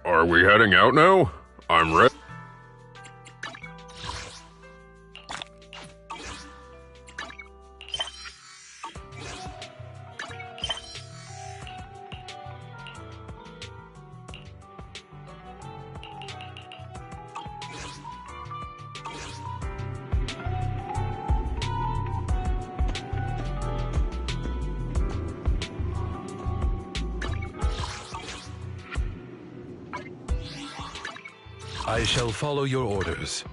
Are we heading out now? I'm ready. I shall follow your orders.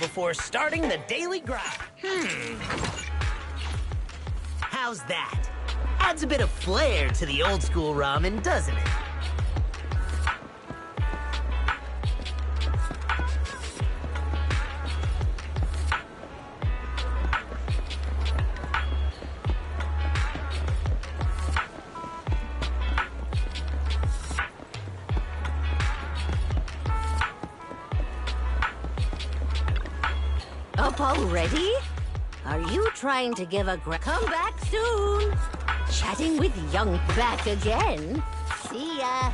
before starting the daily grind. How's that? Adds a bit of flair to the old school ramen, doesn't it? Up already? Are you trying to give a come back soon? Chatting with Young back again? See ya.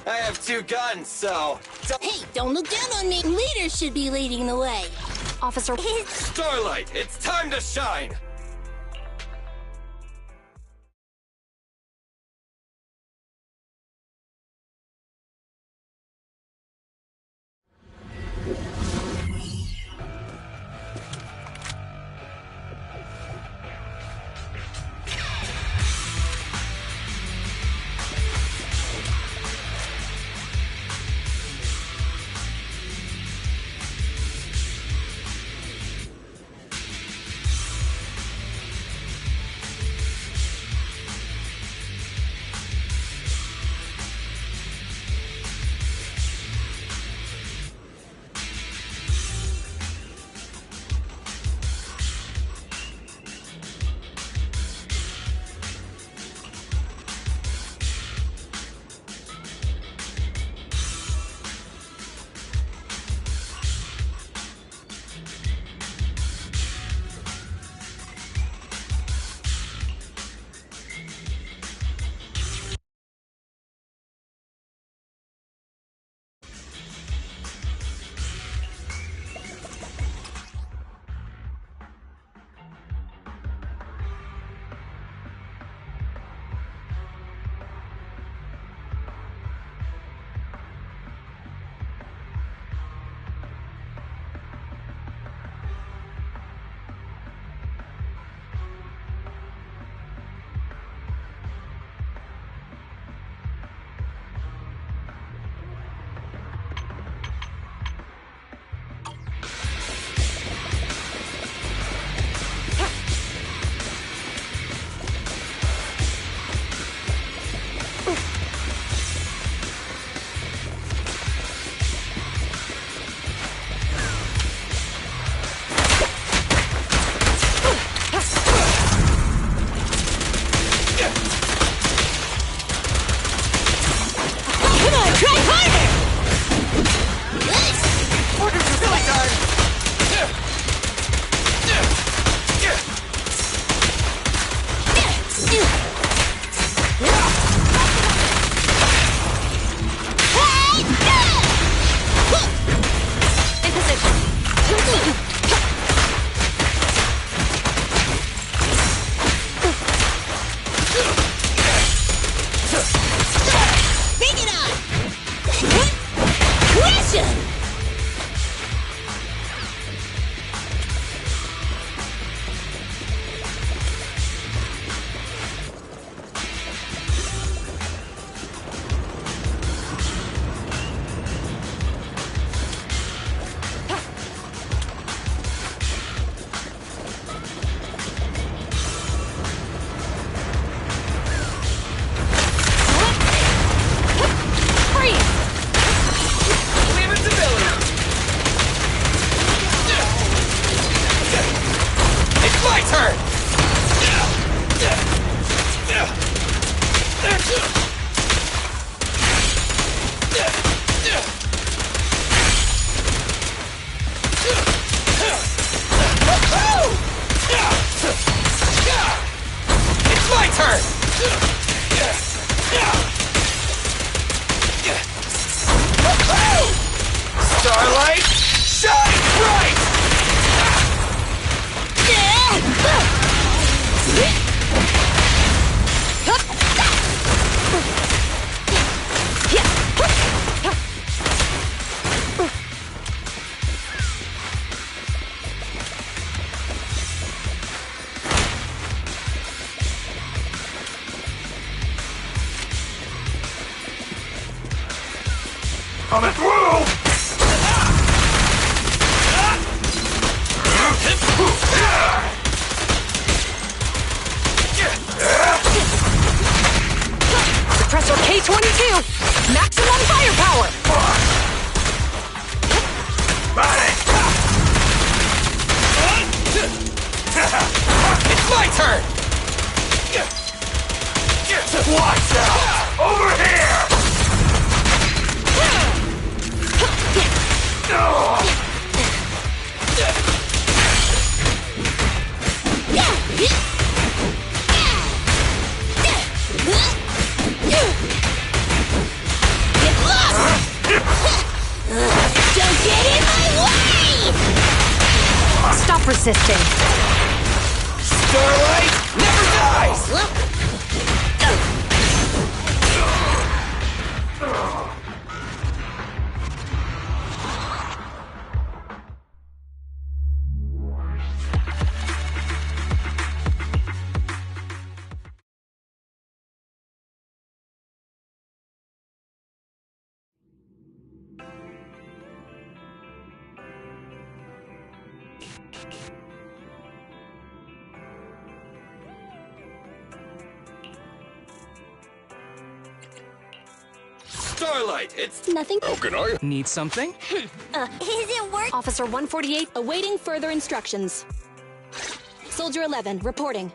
I have 2 guns, so... Hey, don't look down on me. Leaders should be leading the way. Officer... Starlight, it's time to shine! Coming through! Suppressor K-22! Maximum firepower! It's my turn! Watch out! Over here! Don't get in my way! Stop resisting. Starlight never dies! Starlight, it's Nothing. How can I? Need something? Isn't work. Officer 148, Awaiting further instructions. Soldier 11, reporting.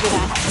Roger that.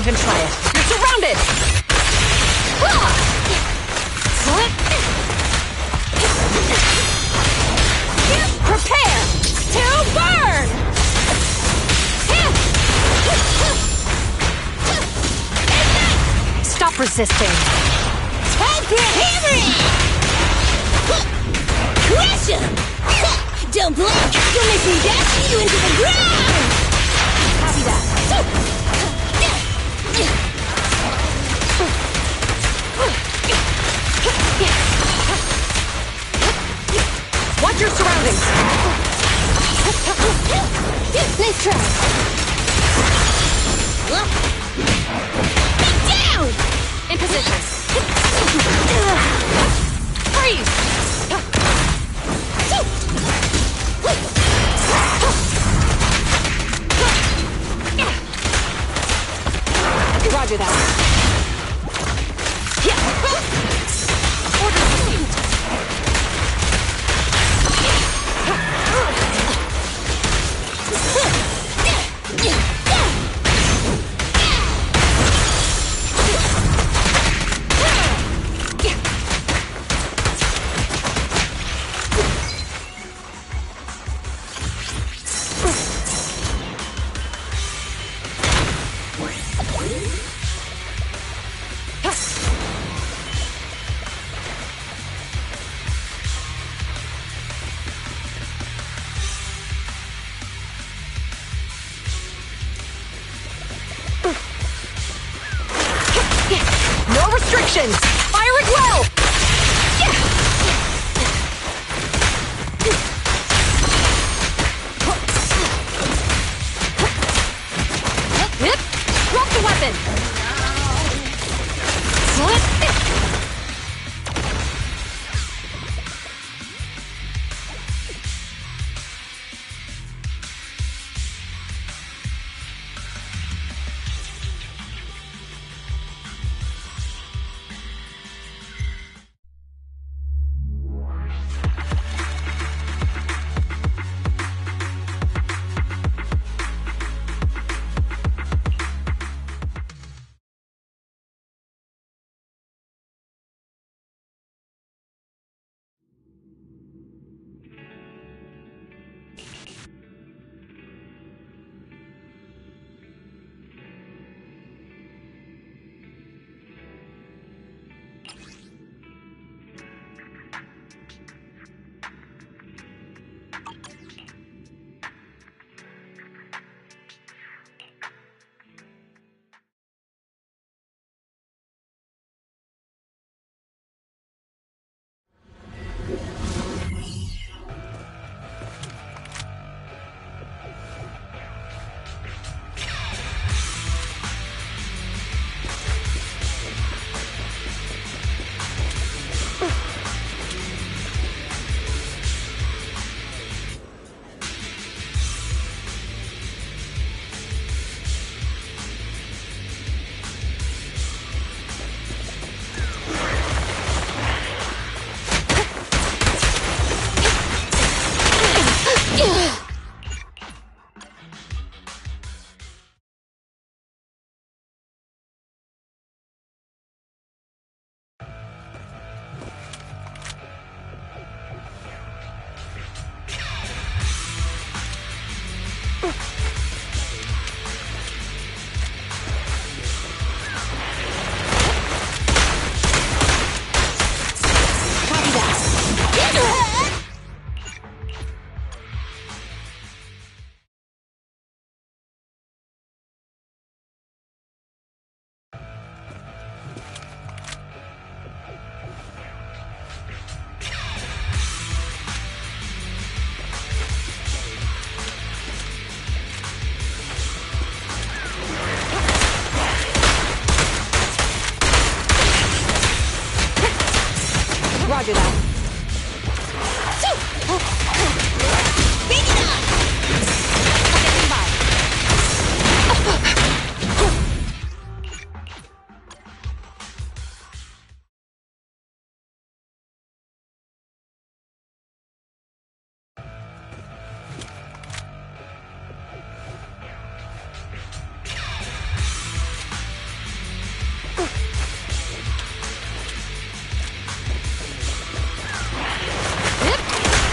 even try it. You're surrounded! Prepare to burn! Stop resisting. Time for a hammering! Crush him! Don't blink! You'll make me dash you into the ground! Copy that. Watch your surroundings! Nice try! Get down! In position. Freeze! Roger that. Order received. No restrictions! Fire at will! Drop the weapon! Roger that. Bring it on! Standing by.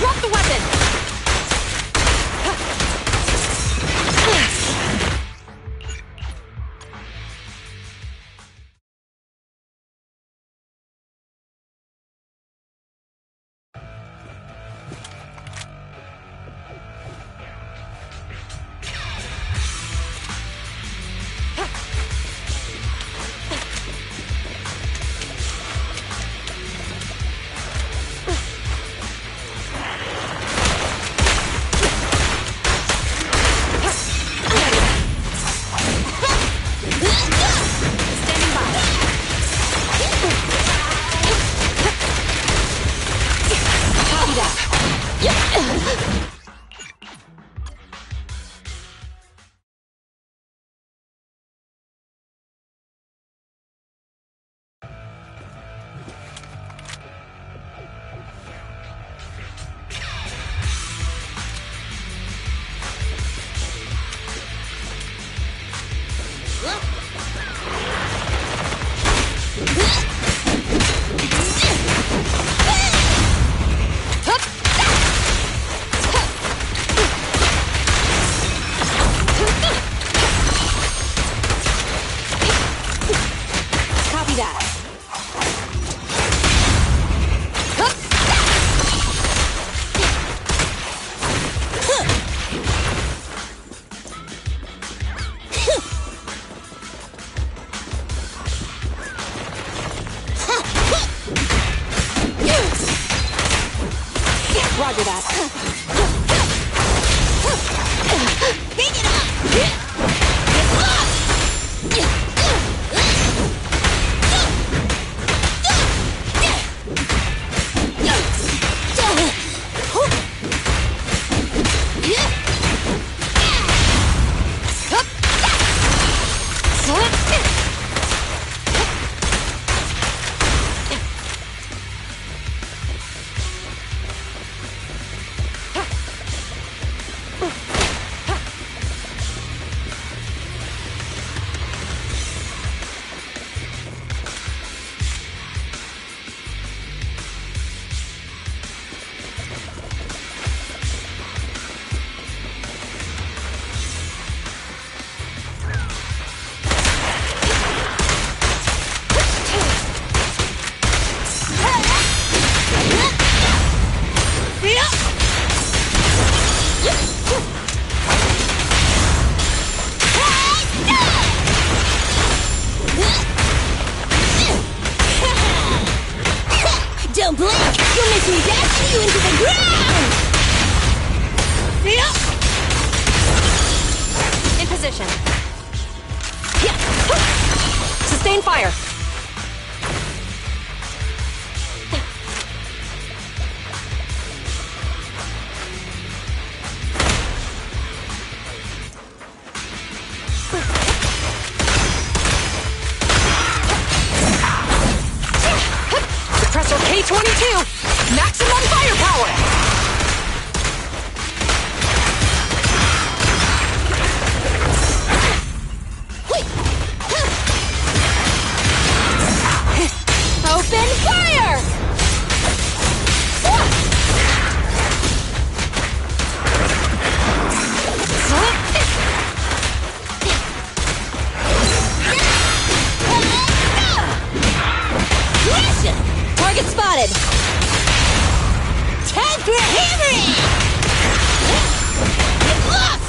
Drop the weapon! Standing by. Copy that. Copy that. Roger that. Bring it on! Don't blink! You'll make me dash you into the ground! In position. Sustain fire. Suppressor K-22! Maximum firepower! Open fire! Target spotted! Time for hammering! Get lost!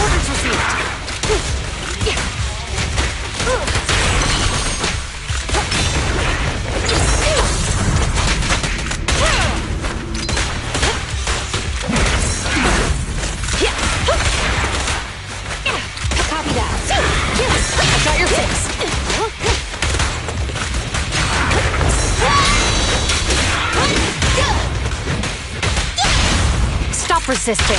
Orders received. Copy that. I got your fix. assisting.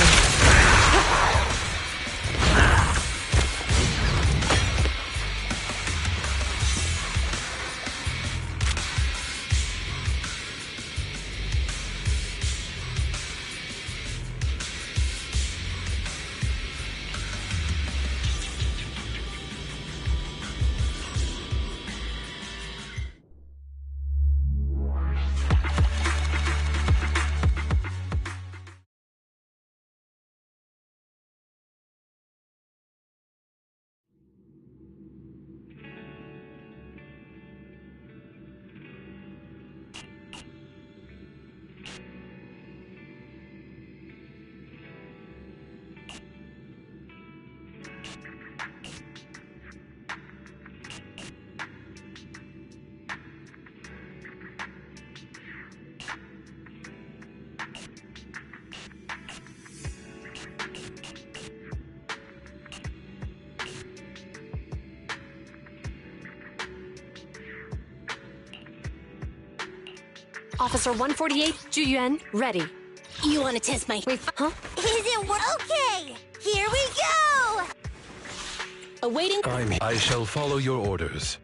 Officer 148, Juyuan, ready. You want to test my... Huh? Is it okay? Here we go! Awaiting... I shall follow your orders.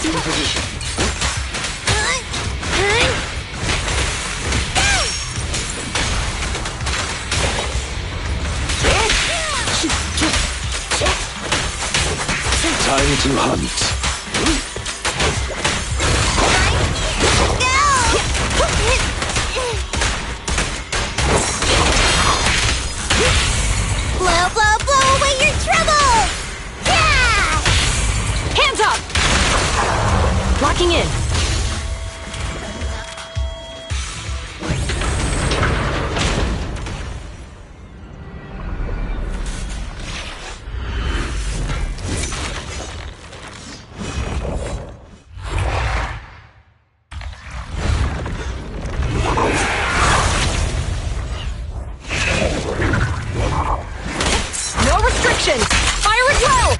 In position. Time to hunt. Blow, blow, blow away your trouble! Yeah! Hands up! Locking in. Fire at will!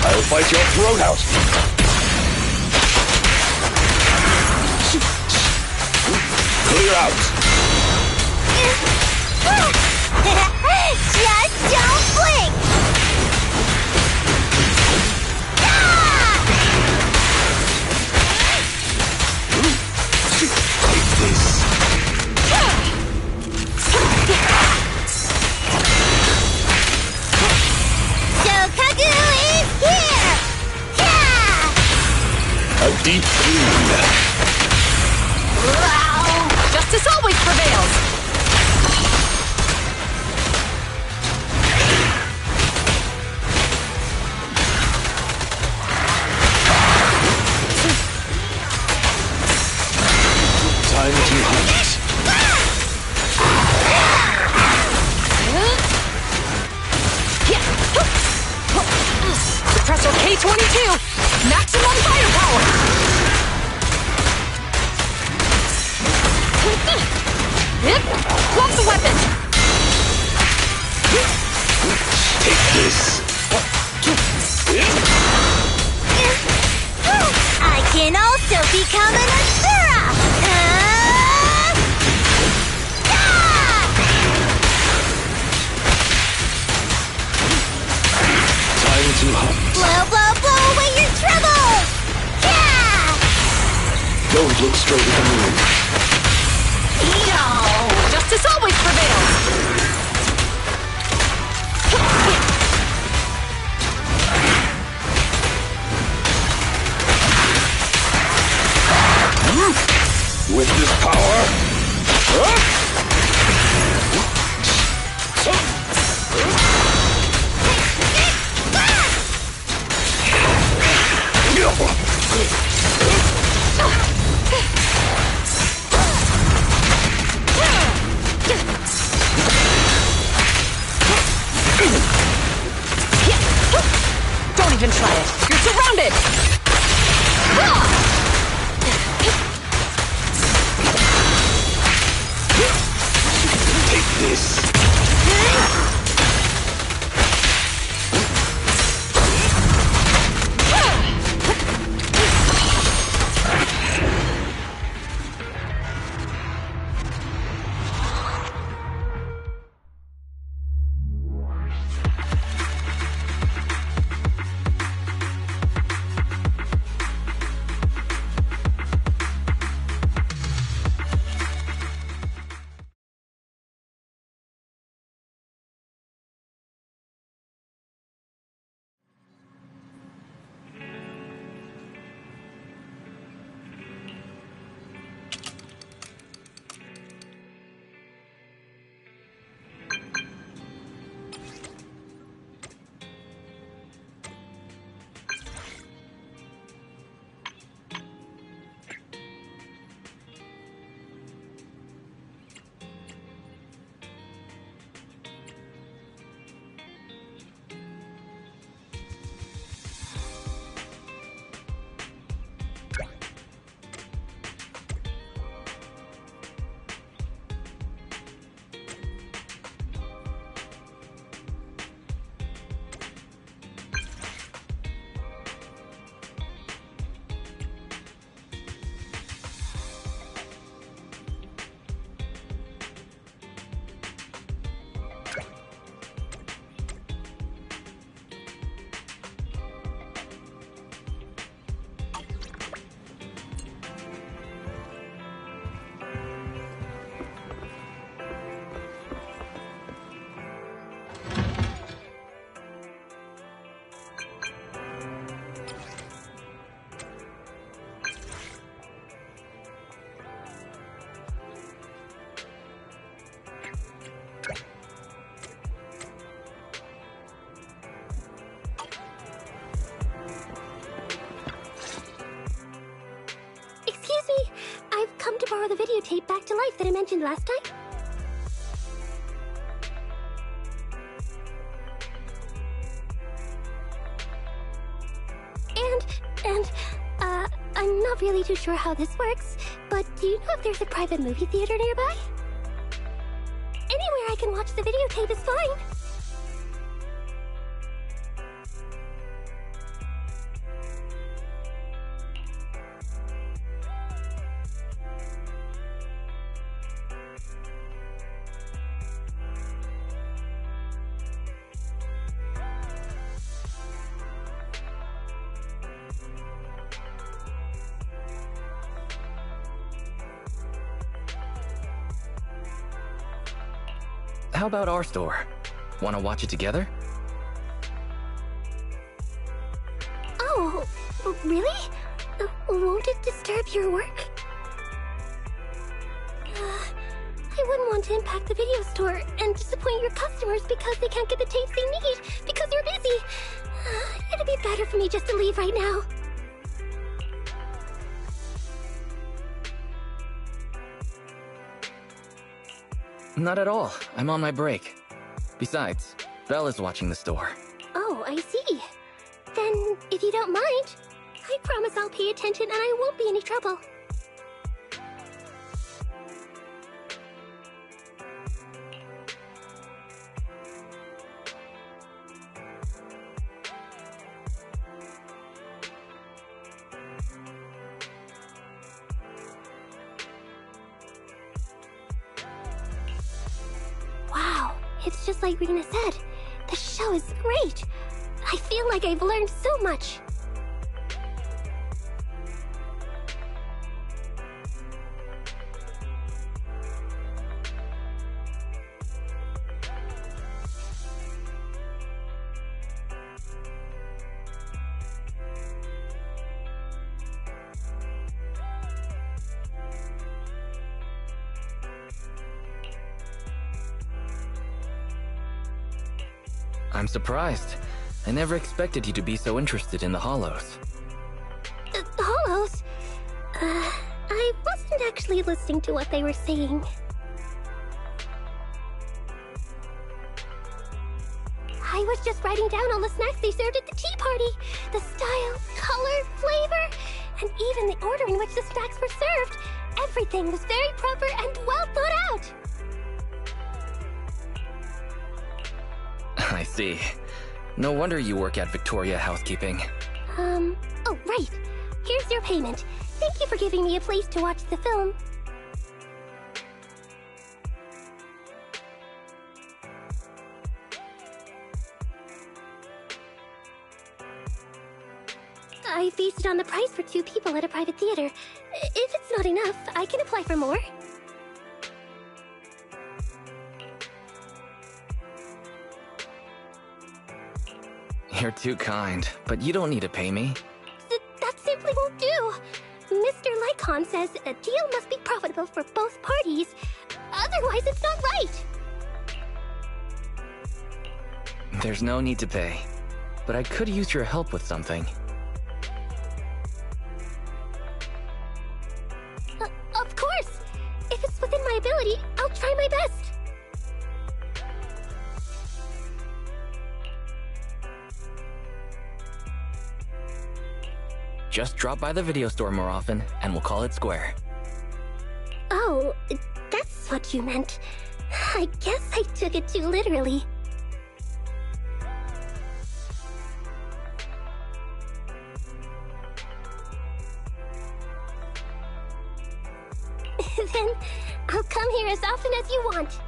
I'll fight your throat out. Clear out. Just don't blink! Take this. A deep clean. Justice always prevails! can also become an Asura! Time to hunt. Blow, blow, blow away your troubles! Yeah! Don't look straight at the moon. Justice always prevails! With this power... Don't even try it! You're surrounded! Take this. Borrow the videotape back to life that I mentioned last time? I'm not really too sure how this works, but do you know if there's a private movie theater nearby? Anywhere I can watch the videotape is fine. How about our store? Wanna watch it together? Oh, really? Won't it disturb your work? I wouldn't want to impact the video store and disappoint your customers because they can't get the tapes they need because they're busy. It'd be better for me just to leave right now. Not at all. I'm on my break. Besides, Bella's watching the store. Oh, I see. Then, if you don't mind, I promise I'll pay attention and I won't be any trouble. It's just like Rena said. The show is great. I feel like I've learned so much. I'm surprised. I never expected you to be so interested in the Hollows. Hollows? I wasn't actually listening to what they were saying. I was just writing down all the snacks they served at the tea party. The style, color, flavor, and even the order in which the snacks were served. Everything was very proper and well thought out. I see. No wonder you work at Victoria Housekeeping. Oh, right. Here's your payment. Thank you for giving me a place to watch the film. I based it on the price for 2 people at a private theater. If it's not enough, I can apply for more. You're too kind, but you don't need to pay me. That simply won't do. Mr. Lycon says a deal must be profitable for both parties. Otherwise, it's not right. There's no need to pay, but I could use your help with something. Of course! If it's within my ability, I'll try my best. Just drop by the video store more often, and we'll call it square. Oh, that's what you meant. I guess I took it too literally. Then, I'll come here as often as you want.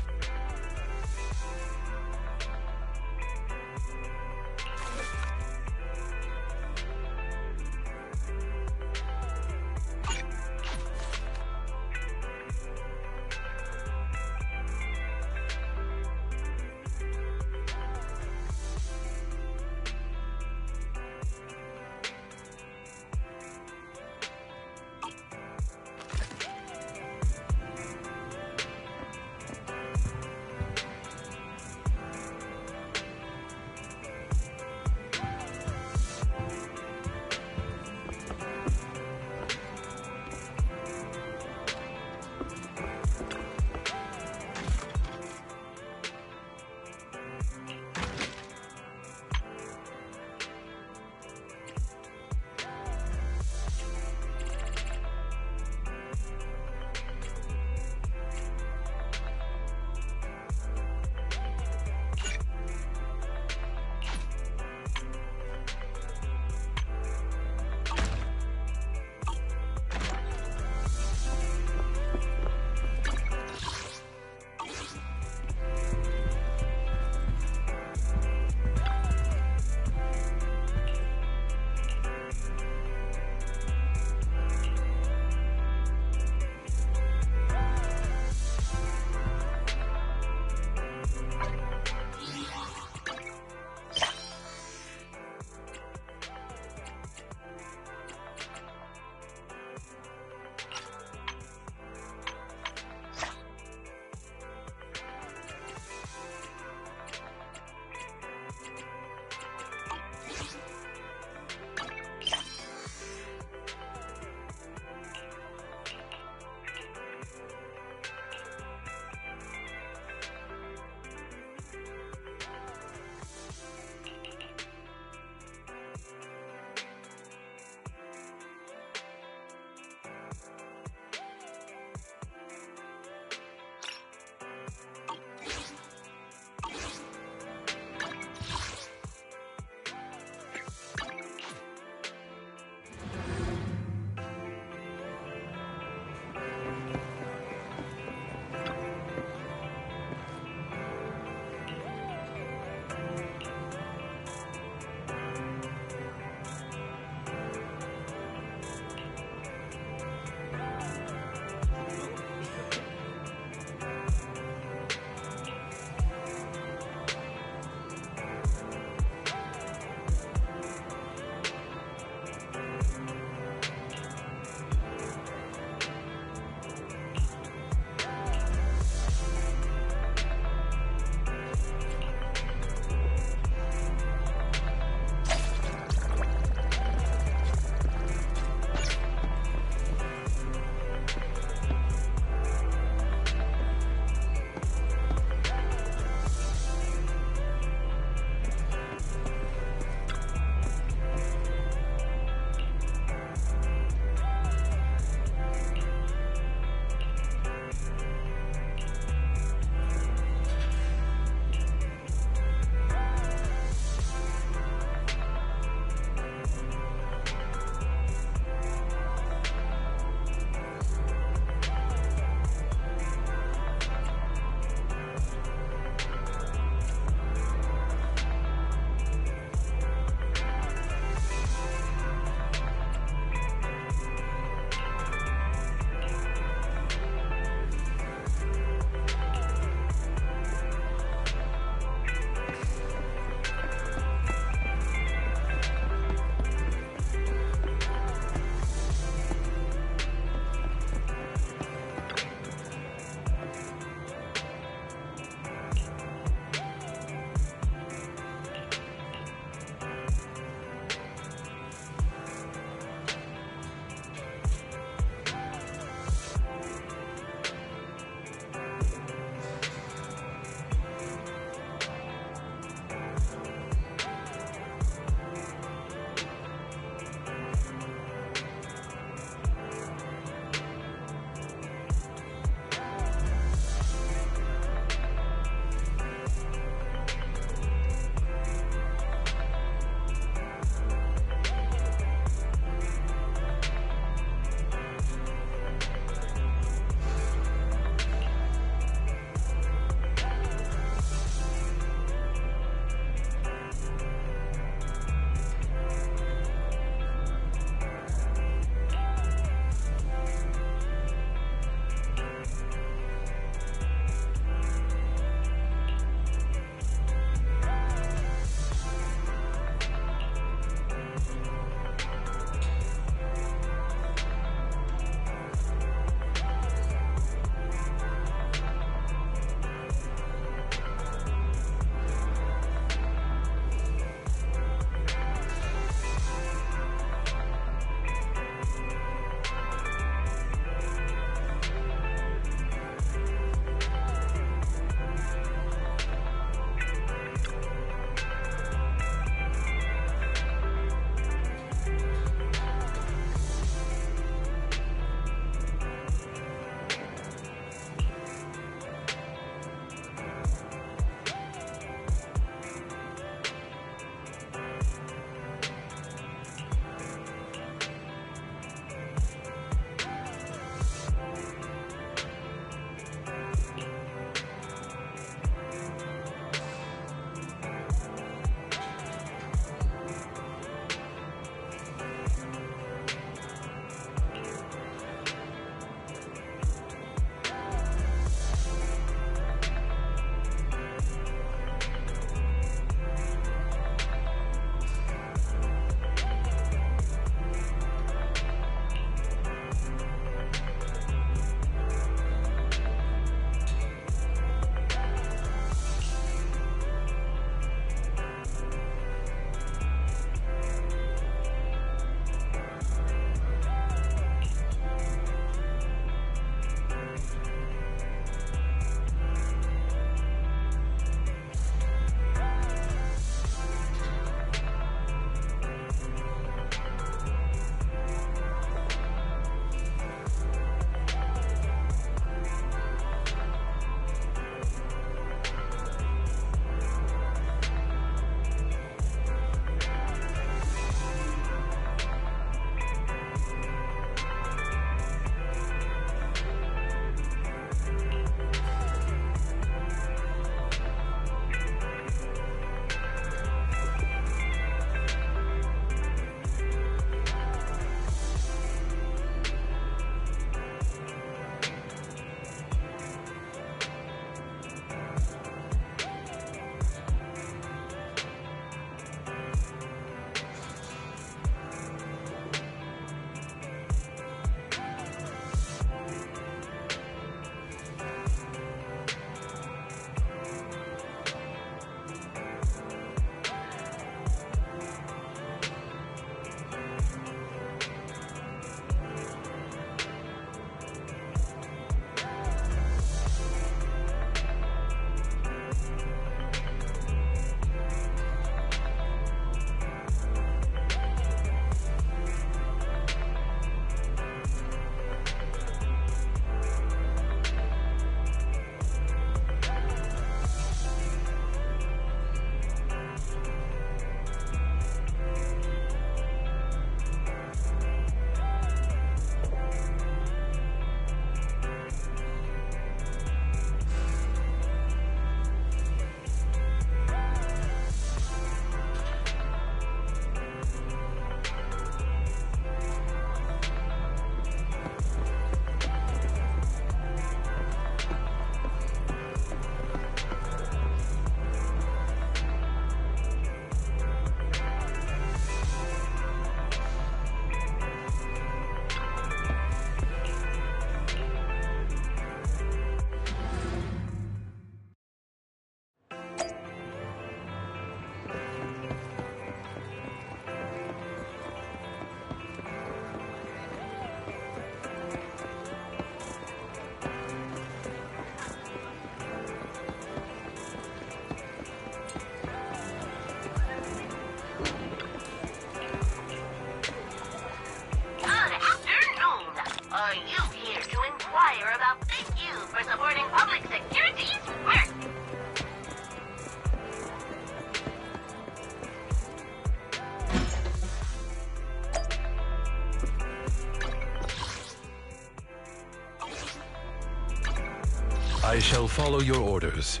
I shall follow your orders.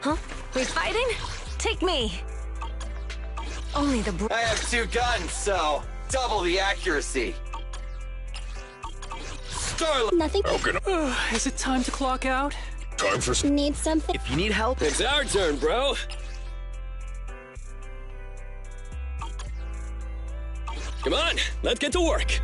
Huh? We fighting? Take me. Only the I have 2 guns, so double the accuracy. Starlight. Nothing. Is it time to clock out? Time for Need something? If you need help, it's our turn, bro. Come on, let's get to work.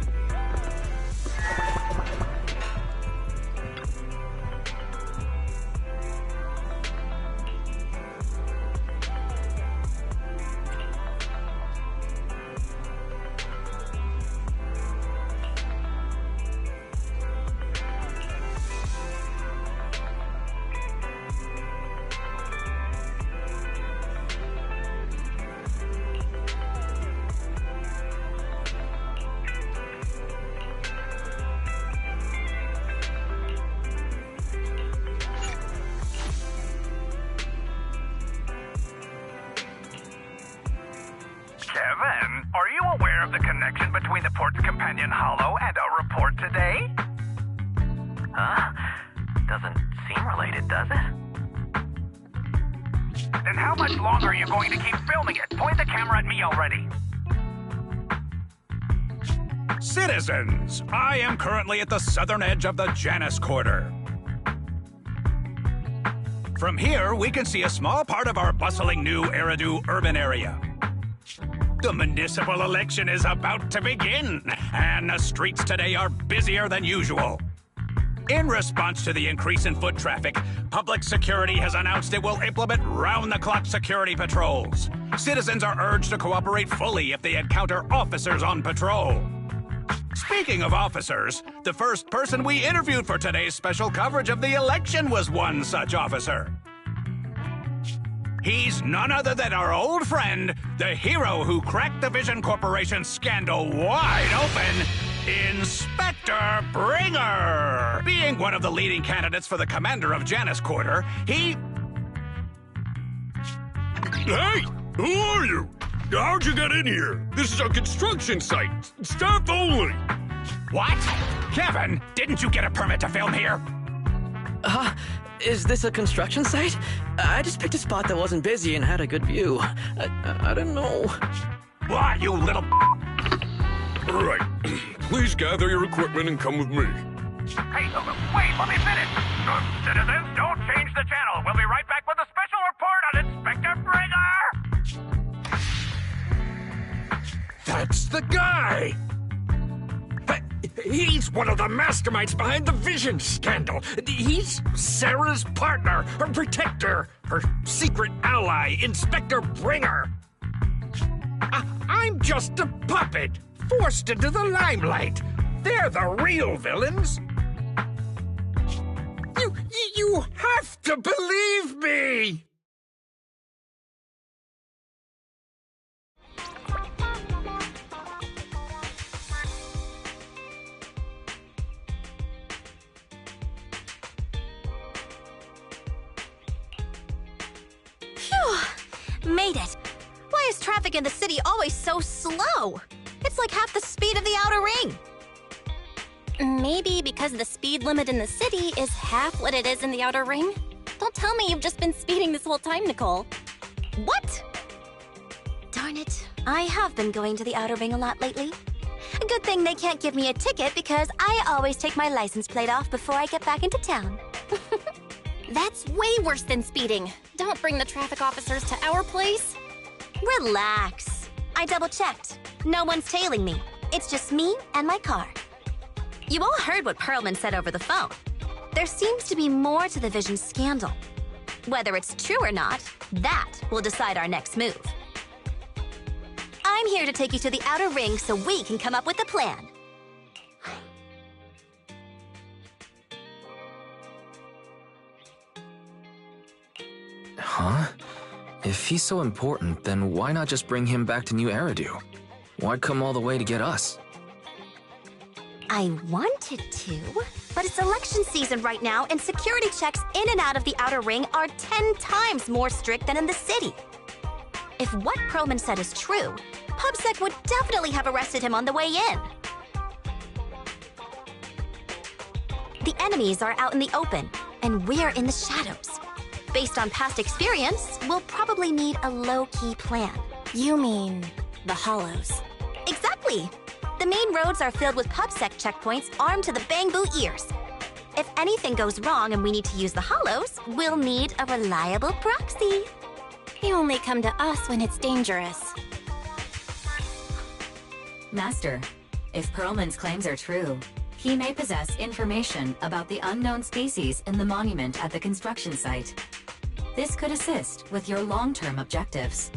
Kevin, are you aware of the connection between the port's companion hollow and our report today? Huh? Doesn't seem related, does it? Then how much longer are you going to keep filming it? Point the camera at me already. Citizens, I am currently at the southern edge of the Janus Quarter. From here, we can see a small part of our bustling new Eridu urban area. The municipal election is about to begin, and the streets today are busier than usual. In response to the increase in foot traffic, public security has announced it will implement round-the-clock security patrols. Citizens are urged to cooperate fully if they encounter officers on patrol. Speaking of officers, the first person we interviewed for today's special coverage of the election was one such officer. He's none other than our old friend, the hero who cracked the Vision Corporation scandal wide open, Inspector Bringer! Being one of the leading candidates for the commander of Janus Quarter, he... Hey! Who are you? How'd you get in here? This is a construction site. Staff only. What? Kevin, didn't you get a permit to film here? Is this a construction site? I just picked a spot that wasn't busy and had a good view. I don't know. Why, you little... Right. Please gather your equipment and come with me. Hey, wait, let me finish. Citizens, don't change the channel. We'll be right back with a special report on Inspector Bringer! That's the guy! He's one of the masterminds behind the Vision scandal. He's Sarah's partner, her protector, her secret ally, Inspector Bringer. I'm just a puppet, forced into the limelight. They're the real villains. You have to believe me! Made it. Why is traffic in the city always so slow? It's like half the speed of the outer ring. Maybe because the speed limit in the city is half what it is in the outer ring? Don't tell me you've just been speeding this whole time, Nicole. What? Darn it. I have been going to the outer ring a lot lately. A good thing they can't give me a ticket because I always take my license plate off before I get back into town. That's way worse than speeding. Don't bring the traffic officers to our place. Relax. I double-checked. No one's tailing me. It's just me and my car. You all heard what Perlman said over the phone. There seems to be more to the Vision scandal. Whether it's true or not, that will decide our next move. I'm here to take you to the outer ring so we can come up with a plan. Huh? If he's so important, then why not just bring him back to New Eridu? Why'd come all the way to get us? I wanted to, but it's election season right now, and security checks in and out of the outer ring are 10 times more strict than in the city. If what Perlman said is true, PubSec would definitely have arrested him on the way in. The the enemies are out in the open, and we're in the shadows. Based on past experience, we'll probably need a low-key plan. You mean the Hollows? Exactly! The main roads are filled with PubSec checkpoints armed to the bang-boo ears. If anything goes wrong and we need to use the Hollows, we'll need a reliable proxy. You only come to us when it's dangerous. Master, if Perlman's claims are true, he may possess information about the unknown species in the monument at the construction site. This could assist with your long-term objectives.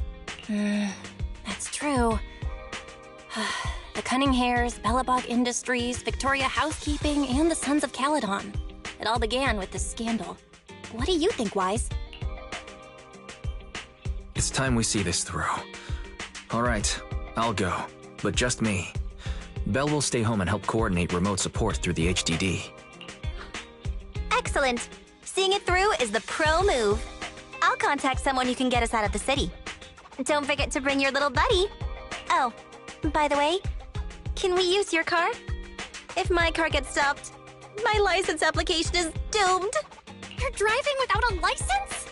That's true. The Cunning Hares, Bellabog Industries, Victoria Housekeeping, and the Sons of Caledon. It all began with this scandal. What do you think, Wise? It's time we see this through. All right, I'll go, but just me. Belle will stay home and help coordinate remote support through the HDD. Excellent! Seeing it through is the pro move. I'll contact someone who can get us out of the city. Don't forget to bring your little buddy. Oh, by the way, can we use your car? If my car gets stopped, my license application is doomed. You're driving without a license?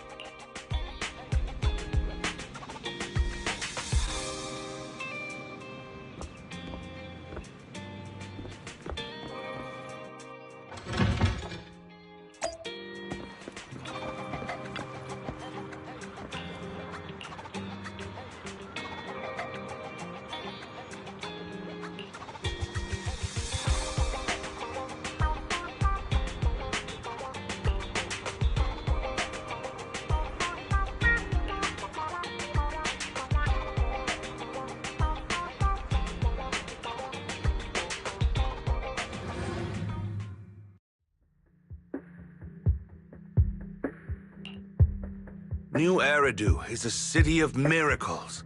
New Eridu is a city of miracles.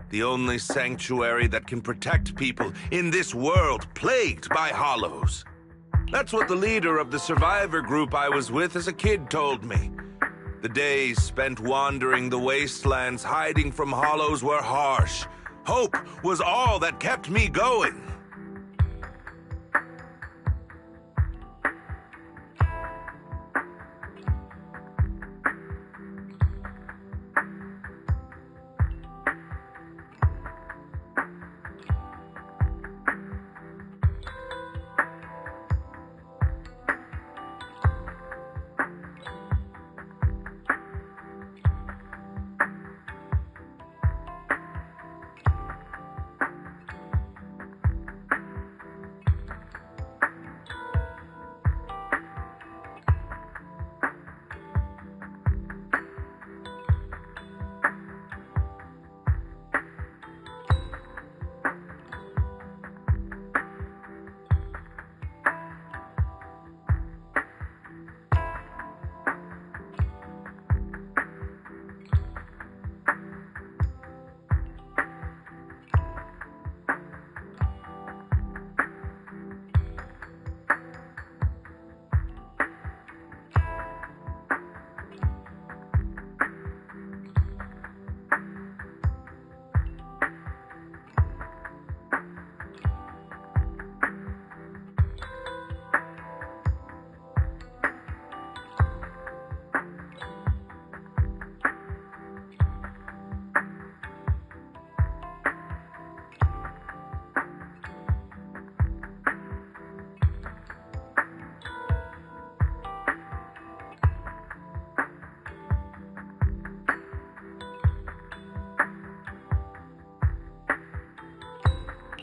The only sanctuary that can protect people in this world plagued by hollows. That's what the leader of the survivor group I was with as a kid told me. The days spent wandering the wastelands hiding from hollows were harsh. Hope was all that kept me going.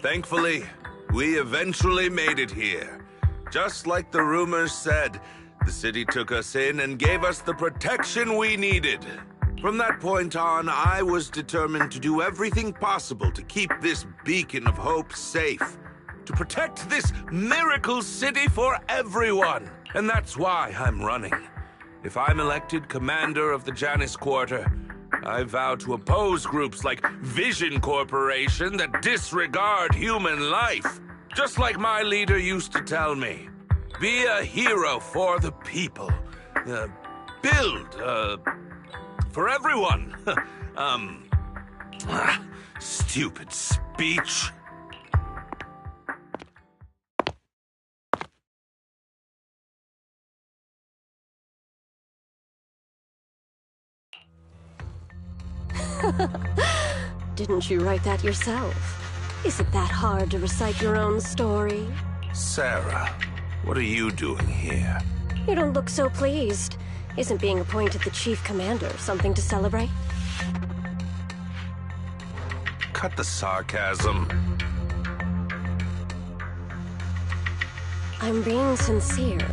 Thankfully, we eventually made it here. Just like the rumors said, the city took us in and gave us the protection we needed. From that point on, I was determined to do everything possible to keep this beacon of hope safe. To protect this miracle city for everyone. And that's why I'm running. If I'm elected commander of the Janus Quarter, I vow to oppose groups like Vision Corporation that disregard human life. Just like my leader used to tell me. Be a hero for the people. Build, for everyone. Stupid speech. Didn't you write that yourself? Is it that hard to recite your own story? Sarah, what are you doing here? You don't look so pleased. Isn't being appointed the chief commander something to celebrate? Cut the sarcasm. I'm being sincere.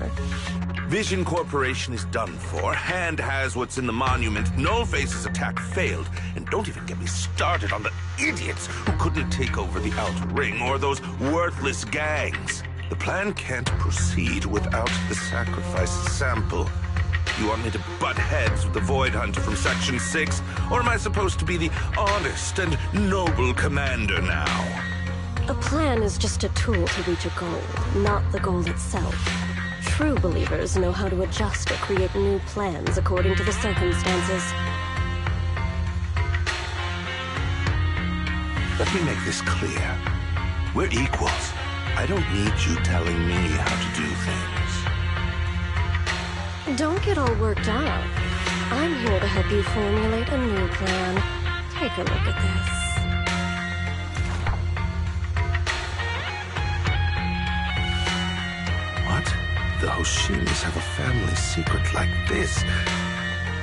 Vision Corporation is done for. Hand has what's in the monument. Nullface's attack failed. And don't even get me started on the idiots who couldn't take over the Outer Ring or those worthless gangs. The plan can't proceed without the sacrifice sample. You want me to butt heads with the Void Hunter from Section 6? Or am I supposed to be the honest and noble commander now? A plan is just a tool to reach a goal, not the goal itself. True believers know how to adjust or create new plans according to the circumstances. Let me make this clear. We're equals. I don't need you telling me how to do things. Don't get all worked up. I'm here to help you formulate a new plan. Take a look at this. The Hoshinis have a family secret like this.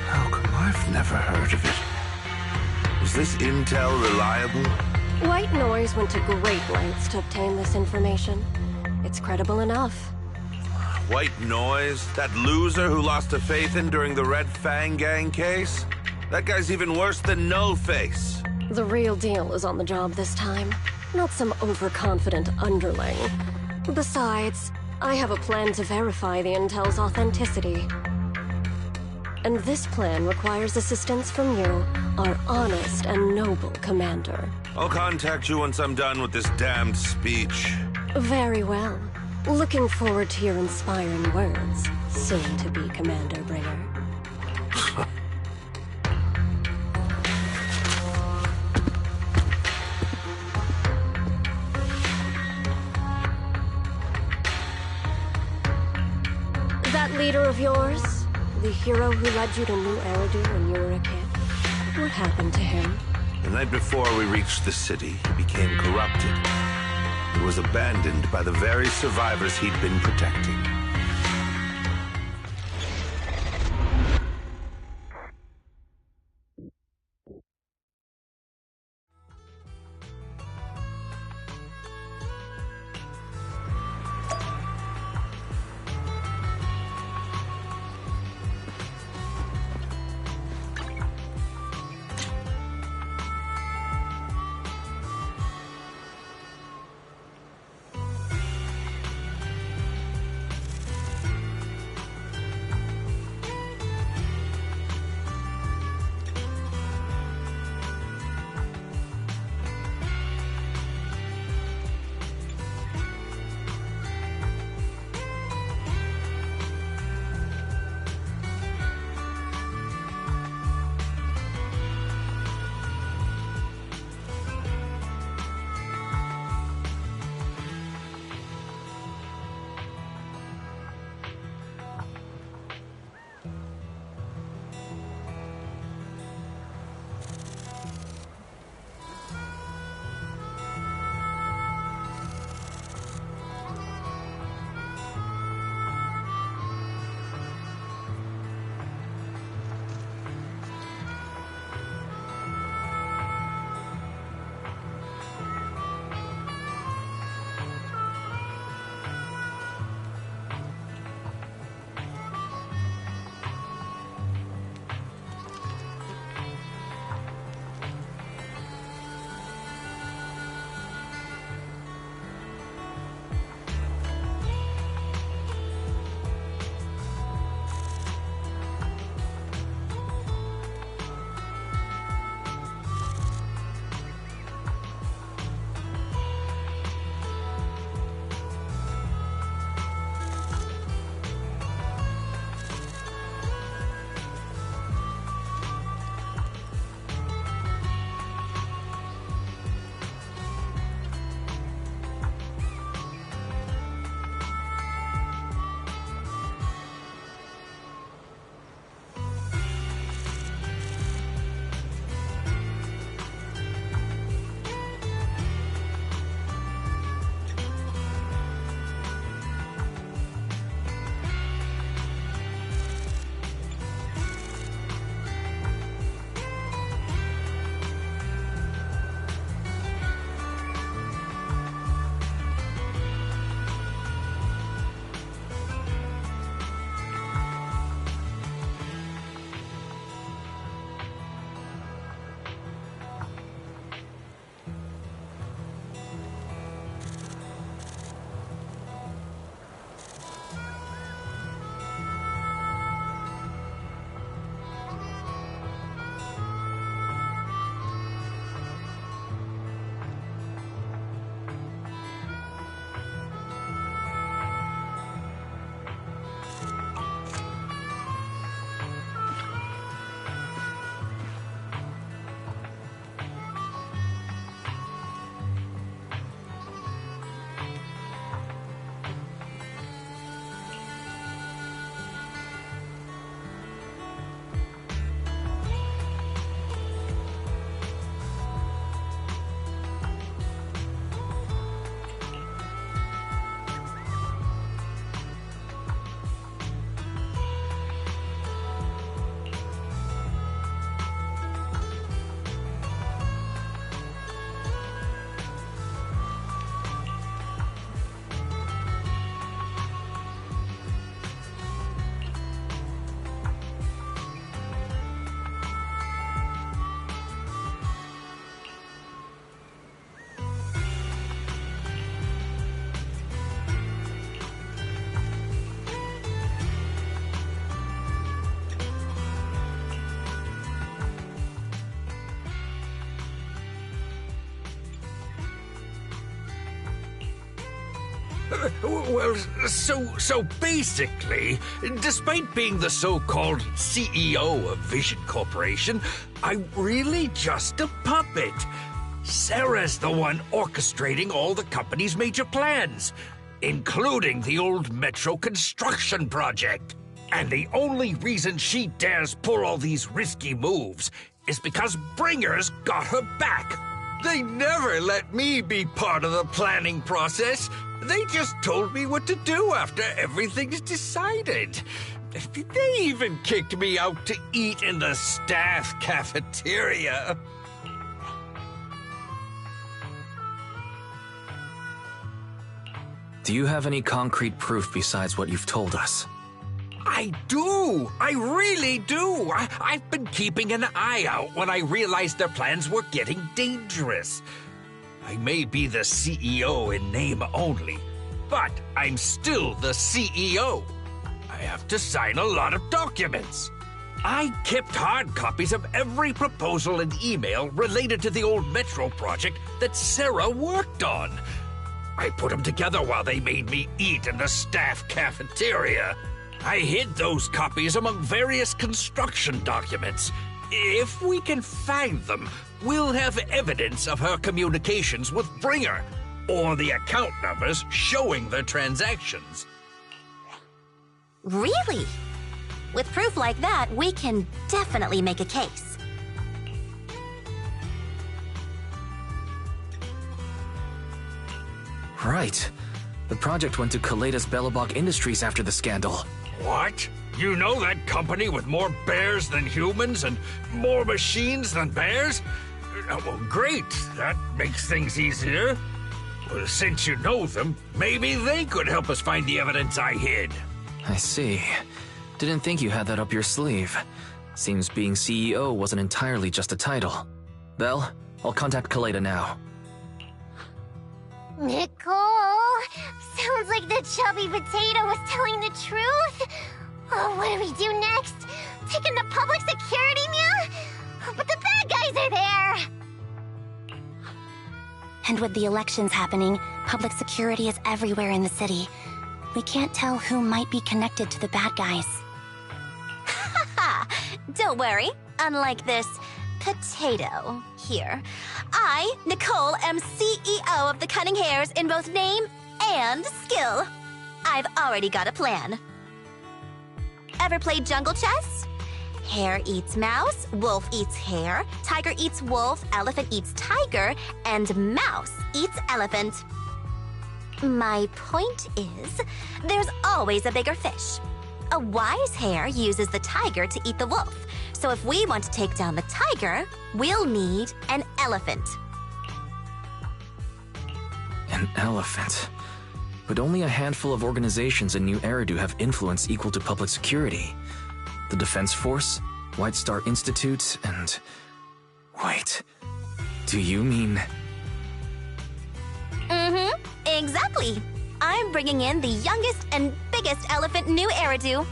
How come I've never heard of it? Is this intel reliable? White Noise went to great lengths to obtain this information. It's credible enough. White Noise? That loser who lost a faith in during the Red Fang Gang case? That guy's even worse than Nullface. The real deal is on the job this time, not some overconfident underling. Besides, I have a plan to verify the intel's authenticity. And this plan requires assistance from you, our honest and noble commander. I'll contact you once I'm done with this damned speech. Very well. Looking forward to your inspiring words, soon-to-be Commander Bringer. That leader of yours, the hero who led you to New Eridu when you were a kid, what happened to him? The night before we reached the city, he became corrupted. He was abandoned by the very survivors he'd been protecting. Well, so basically, despite being the so-called CEO of Vision Corporation, I'm really just a puppet. Sarah's the one orchestrating all the company's major plans, including the old metro construction project. And the only reason she dares pull all these risky moves is because Bringer's got her back. They never let me be part of the planning process. They just told me what to do after everything's decided. They even kicked me out to eat in the staff cafeteria. Do you have any concrete proof besides what you've told us? I do! I really do! I've been keeping an eye out when I realized their plans were getting dangerous. I may be the CEO in name only, but I'm still the CEO. I have to sign a lot of documents. I kept hard copies of every proposal and email related to the old Metro project that Sarah worked on. I put them together while they made me eat in the staff cafeteria. I hid those copies among various construction documents. If we can find them, we'll have evidence of her communications with Bringer, or the account numbers showing the transactions. Really? With proof like that, we can definitely make a case. Right. The project went to Kaleda's Belobog Industries after the scandal. What? You know that company with more bears than humans and more machines than bears? Well, great. That makes things easier. Well, since you know them, maybe they could help us find the evidence I hid. I see. Didn't think you had that up your sleeve. Seems being CEO wasn't entirely just a title. Belle, I'll contact Kaleda now. Nicole! Sounds like the chubby potato was telling the truth. Oh, what do we do next? Take him to public security, Mia? But the bad guys are there! And with the elections happening, public security is everywhere in the city. We can't tell who might be connected to the bad guys. Haha! Don't worry. Unlike this potato here, I, Nicole, am CEO of the Cunning Hares in both name and skill. I've already got a plan. Ever played jungle chess? Hare eats mouse, wolf eats hare, tiger eats wolf, elephant eats tiger, and mouse eats elephant. My point is, there's always a bigger fish. A wise hare uses the tiger to eat the wolf. So if we want to take down the tiger, we'll need an elephant. An elephant. But only a handful of organizations in New Eridu have influence equal to public security. The Defense Force, White Star Institute, and... Wait, do you mean... Mm-hmm, exactly. I'm bringing in the youngest and biggest elephant in New Eridu.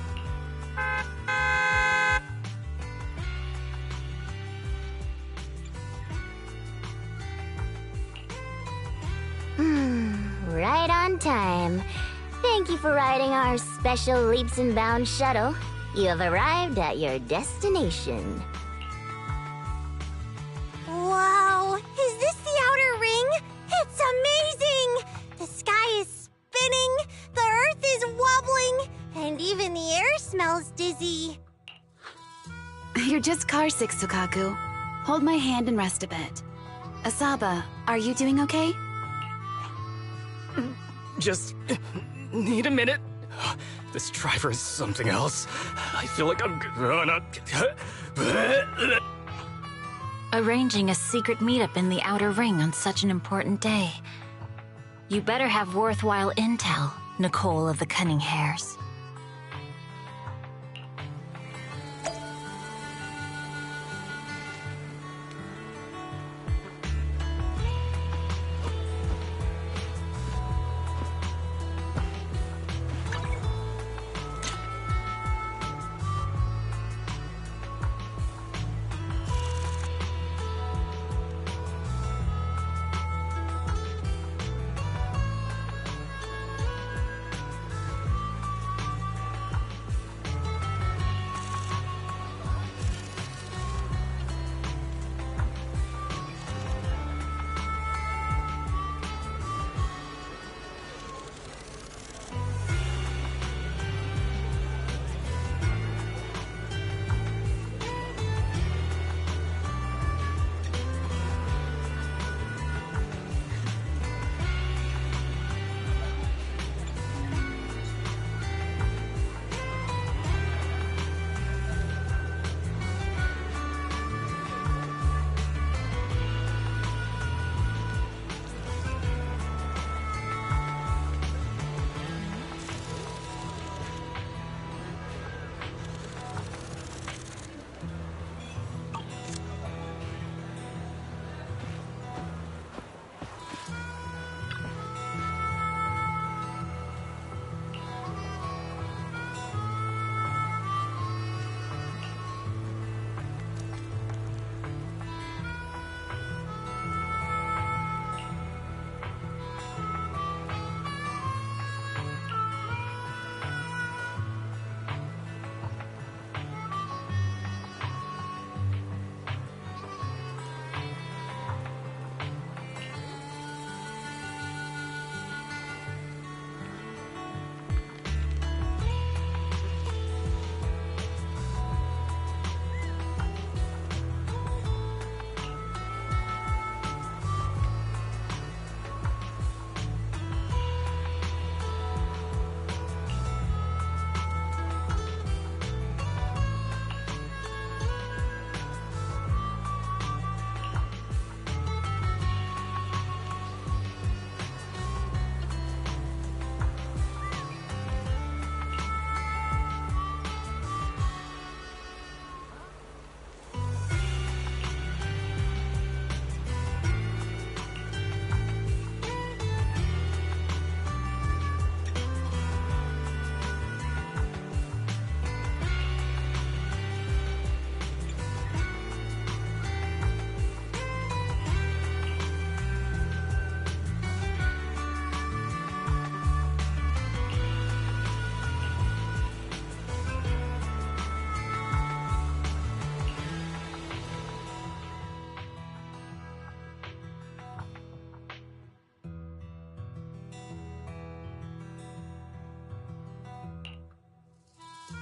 Right on time. Thank you for riding our special leaps and bounds shuttle. You have arrived at your destination. Wow! Is this the outer ring? It's amazing! The sky is spinning, the earth is wobbling, and even the air smells dizzy. You're just car sick, Sukaku. Hold my hand and rest a bit. Asaba, are you doing okay? Just need a minute. This driver is something else. I feel like I'm gonna... Arranging a secret meetup in the Outer Ring on such an important day. You better have worthwhile intel, Nicole of the Cunning Hares.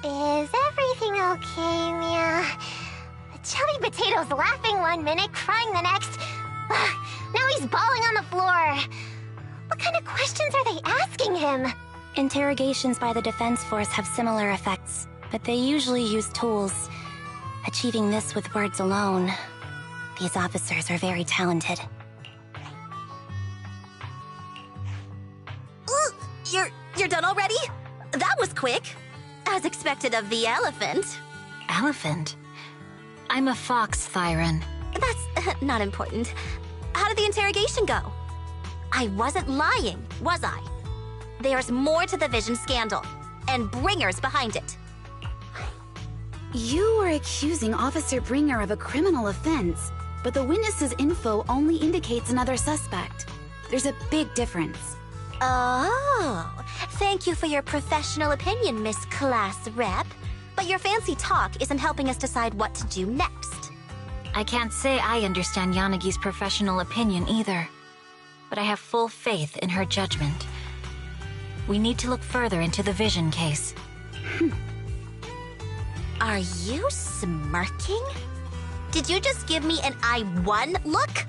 Is everything okay, Mia? Chubby Potato's laughing one minute, crying the next. Now he's bawling on the floor. What kind of questions are they asking him? Interrogations by the Defense Force have similar effects, but they usually use tools. Achieving this with words alone. These officers are very talented. You're done already? That was quick. As expected of the elephant. Elephant? I'm a fox, Thyron. That's not important. How did the interrogation go? I wasn't lying, was I? There's more to the Vision scandal, and Bringer's behind it. You were accusing Officer Bringer of a criminal offense, but the witness's info only indicates another suspect. There's a big difference. Oh, thank you for your professional opinion, Miss Class Rep. But your fancy talk isn't helping us decide what to do next. I can't say I understand Yanagi's professional opinion either, but I have full faith in her judgment. We need to look further into the Vision case. Are you smirking? Did you just give me an I won look?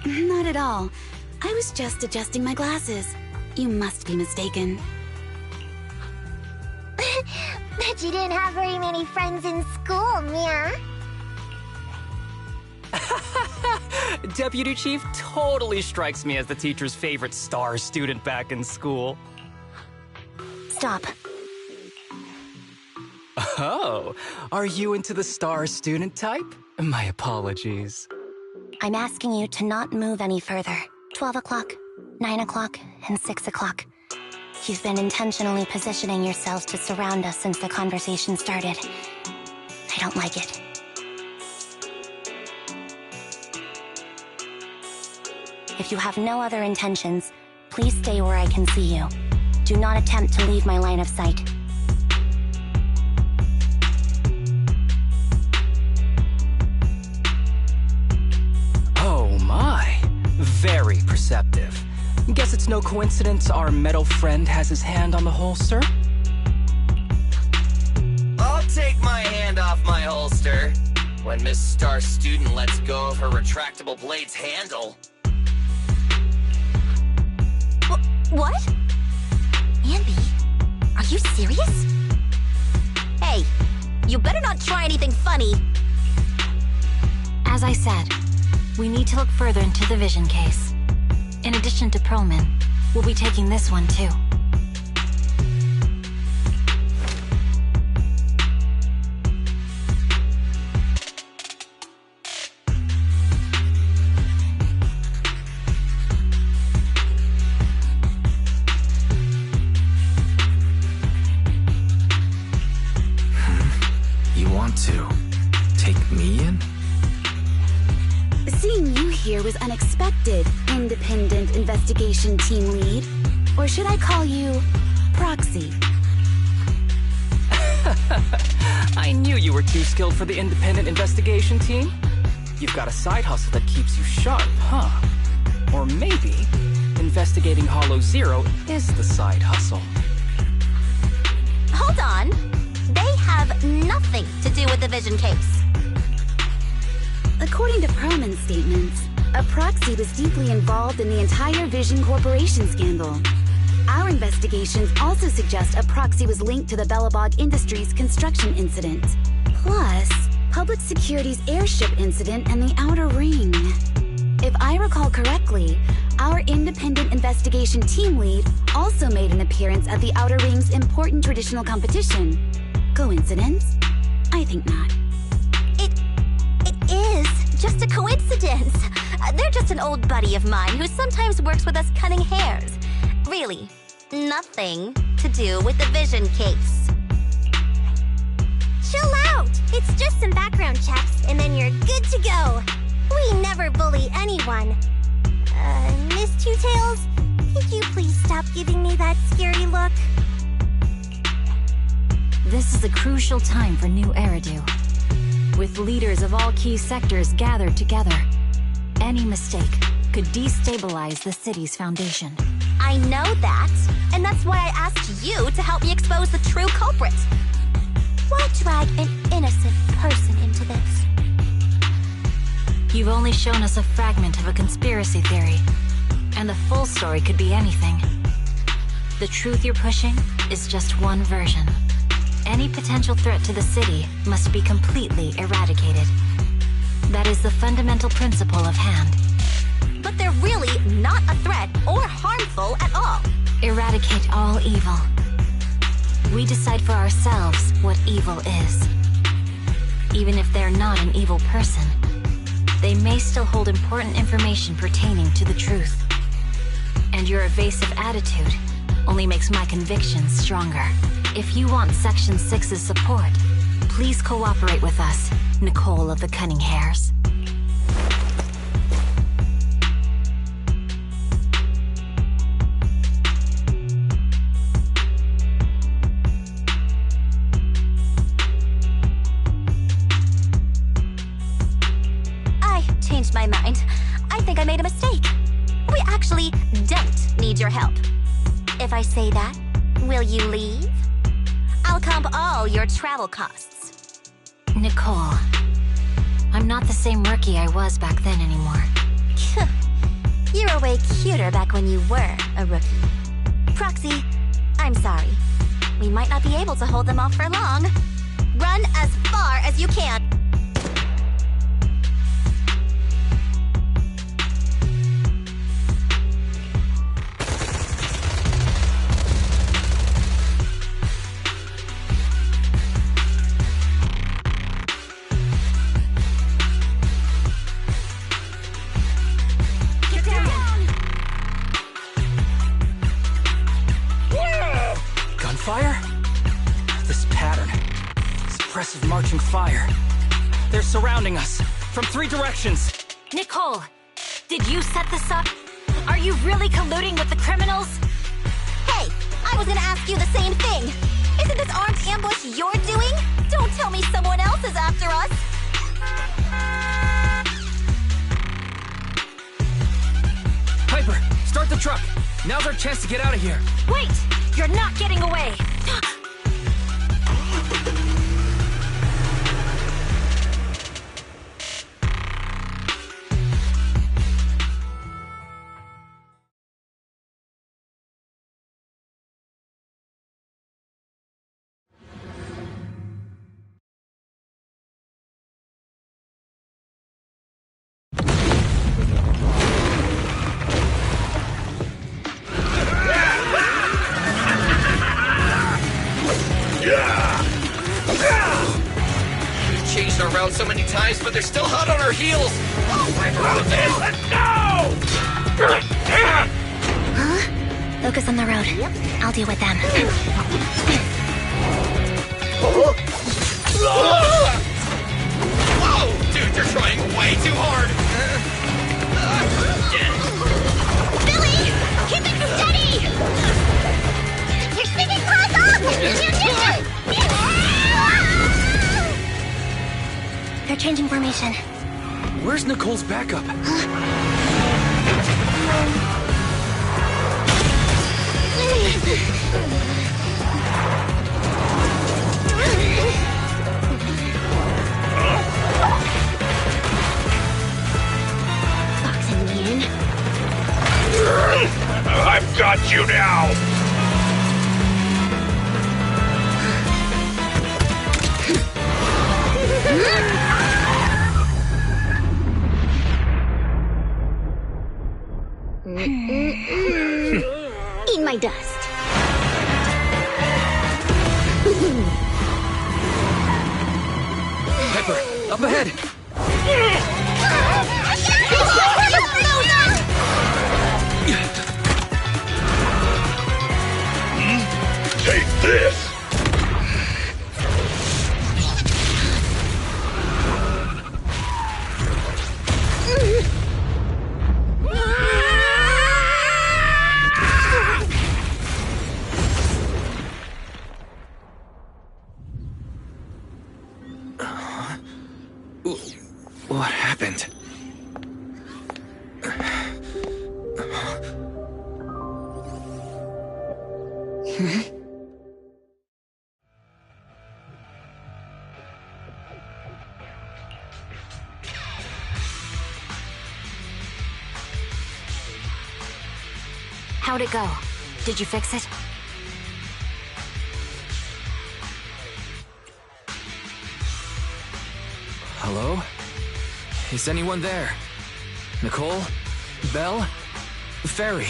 Not at all. I was just adjusting my glasses. You must be mistaken. Bet you didn't have very many friends in school, Mia. Deputy Chief totally strikes me as the teacher's favorite star student back in school. Stop. Oh, are you into the star student type? My apologies. I'm asking you to not move any further. 12 o'clock, 9 o'clock, and 6 o'clock. You've been intentionally positioning yourselves to surround us since the conversation started. I don't like it. If you have no other intentions, please stay where I can see you. Do not attempt to leave my line of sight. Oh my, very perceptive. Guess it's no coincidence our metal friend has his hand on the holster? I'll take my hand off my holster when Miss Star Student lets go of her retractable blade's handle. What? Anby, are you serious? Hey, you better not try anything funny. As I said, we need to look further into the Vision case. In addition to Perlman, we'll be taking this one too. You want to take me in? Seeing you here was unexpected, Independent Investigation Team Lead. Or should I call you Proxy? I knew you were too skilled for the Independent Investigation Team. You've got a side hustle that keeps you sharp, huh? Or maybe investigating Hollow Zero is the side hustle. Hold on. They have nothing to do with the Vision case. According to Perlman's statements, a Proxy was deeply involved in the entire Vision Corporation scandal. Our investigations also suggest a Proxy was linked to the Belobog Industries construction incident. Plus, Public Security's airship incident and the Outer Ring. If I recall correctly, our Independent Investigation Team Lead also made an appearance at the Outer Ring's important traditional competition. Coincidence? I think not. It is just a coincidence. They're just an old buddy of mine who sometimes works with us cutting hairs. Really, nothing to do with the Vision case. Chill out! It's just some background checks, and then you're good to go. We never bully anyone. Miss Two Tails, could you please stop giving me that scary look? This is a crucial time for New Eridu. With leaders of all key sectors gathered together, any mistake could destabilize the city's foundation. I know that, and that's why I asked you to help me expose the true culprit. Why drag an innocent person into this? You've only shown us a fragment of a conspiracy theory, and the full story could be anything. The truth you're pushing is just one version. Any potential threat to the city must be completely eradicated. That is the fundamental principle of Hand. But they're really not a threat or harmful at all. Eradicate all evil. We decide for ourselves what evil is. Even if they're not an evil person, they may still hold important information pertaining to the truth. And your evasive attitude only makes my convictions stronger. If you want Section 6's support, please cooperate with us, Nicole of the Cunning Hairs. I changed my mind. I think I made a mistake. We actually don't need your help. If I say that, will you leave? I'll comp all your travel costs. Nicole, I'm not the same rookie I was back then anymore. You were way cuter back when you were a rookie. Proxy, I'm sorry. We might not be able to hold them off for long. Run as far as you can. Gunfire? This pattern. Suppressive marching fire. They're surrounding us from 3 directions. Nicole, did you set this up? Are you really colluding with the criminals? Hey, I was gonna ask you the same thing. Isn't this armed ambush you're doing? Don't tell me someone else is after us. Piper, start the truck. Now's our chance to get out of here. Wait! You're not getting away! Changed our route so many times, but they're still hot on our heels. Oh my God, let's Huh? Focus on the road. I'll deal with them. Whoa! Dude, you're trying way too hard! Billy! Keep it steady! You're sticking close up! They're changing formation. Where's Nicole's backup? Boxing me in. I've got you now! Eat my dust. Pepper, up ahead! Take this! What happened? How'd it go? Did you fix it? Hello? Is anyone there? Nicole? Belle? Fairy?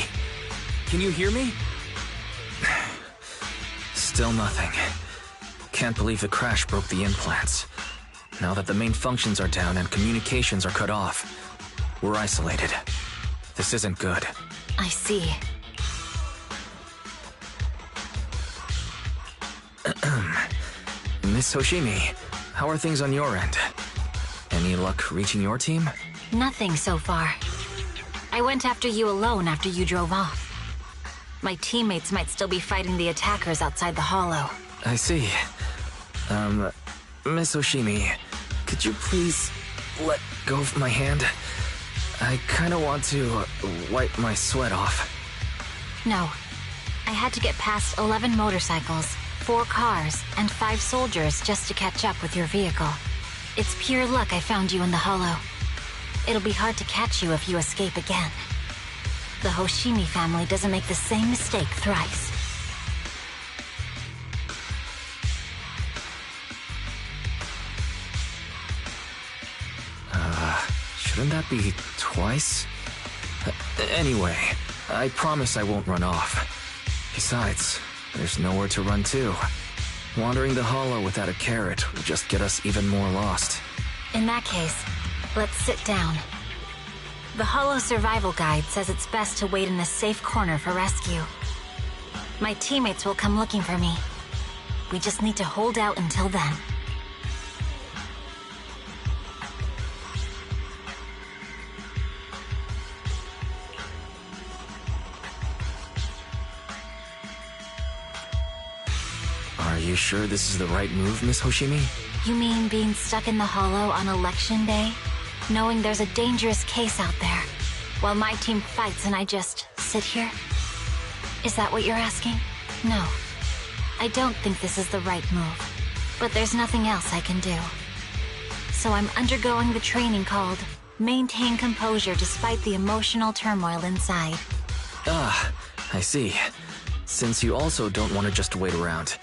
Can you hear me? Still nothing. Can't believe the crash broke the implants. Now that the main functions are down and communications are cut off, we're isolated. This isn't good. I see. Miss Hoshimi, how are things on your end? Any luck reaching your team? Nothing so far. I went after you alone after you drove off. My teammates might still be fighting the attackers outside the hollow. I see. Miss Hoshimi, could you please let go of my hand? I kinda want to wipe my sweat off. No. I had to get past 11 motorcycles, 4 cars, and 5 soldiers just to catch up with your vehicle. It's pure luck I found you in the hollow. It'll be hard to catch you if you escape again. The Hoshimi family doesn't make the same mistake thrice. Shouldn't that be twice? Anyway, I promise I won't run off. Besides, there's nowhere to run to. Wandering the hollow without a carrot will just get us even more lost. In that case, let's sit down. The Hollow Survival Guide says it's best to wait in a safe corner for rescue. My teammates will come looking for me. We just need to hold out until then. Are you sure this is the right move, Miss Hoshimi? You mean being stuck in the hollow on election day? Knowing there's a dangerous case out there, while my team fights and I just sit here? Is that what you're asking? No. I don't think this is the right move. But there's nothing else I can do. So I'm undergoing the training called Maintain Composure Despite the Emotional Turmoil Inside. Ah, I see. Since you also don't want to just wait around,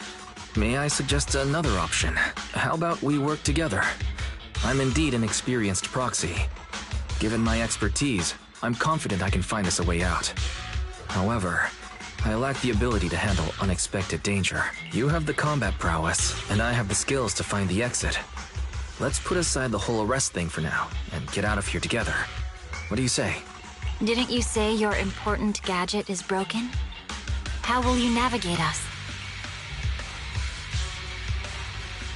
may I suggest another option? How about we work together? I'm indeed an experienced proxy. Given my expertise, I'm confident I can find us a way out. However, I lack the ability to handle unexpected danger. You have the combat prowess, and I have the skills to find the exit. Let's put aside the whole arrest thing for now, and get out of here together. What do you say? Didn't you say your important gadget is broken? How will you navigate us?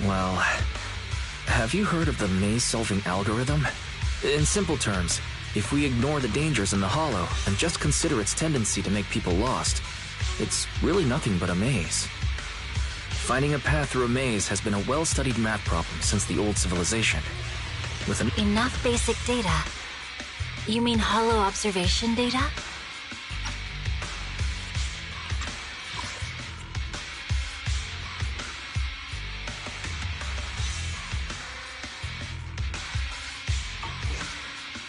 Well, have you heard of the maze-solving algorithm? In simple terms, if we ignore the dangers in the hollow and just consider its tendency to make people lost, it's really nothing but a maze. Finding a path through a maze has been a well-studied math problem since the old civilization. With enough basic data? You mean hollow observation data?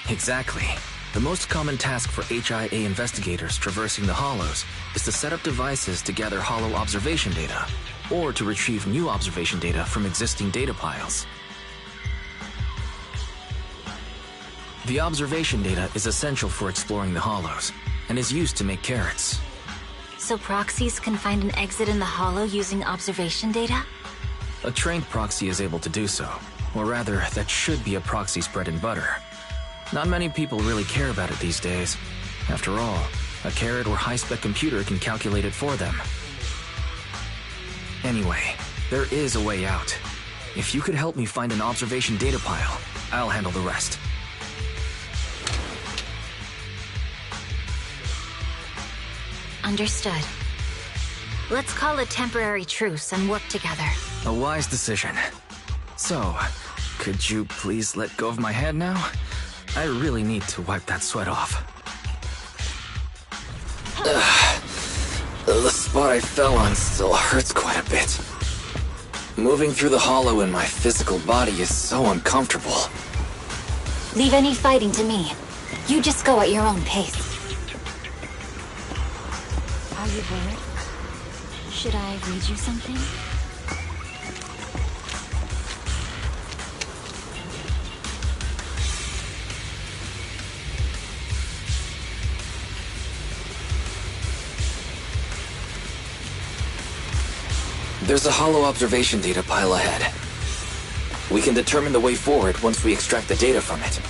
Exactly. The most common task for HIA investigators traversing the hollows is to set up devices to gather hollow observation data, or to retrieve new observation data from existing data piles. The observation data is essential for exploring the hollows, and is used to make carrots. So proxies can find an exit in the hollow using observation data? A trained proxy is able to do so, or rather, that should be a proxy's bread and butter. Not many people really care about it these days. After all, a carrot or high-spec computer can calculate it for them. Anyway, there is a way out. If you could help me find an observation data pile, I'll handle the rest. Understood. Let's call a temporary truce and work together. A wise decision. So, could you please let go of my hand now? I really need to wipe that sweat off. The spot I fell on still hurts quite a bit. Moving through the hollow in my physical body is so uncomfortable. Leave any fighting to me. You just go at your own pace. Are you bored? Should I read you something? There's a hollow observation data pile ahead. We can determine the way forward once we extract the data from it.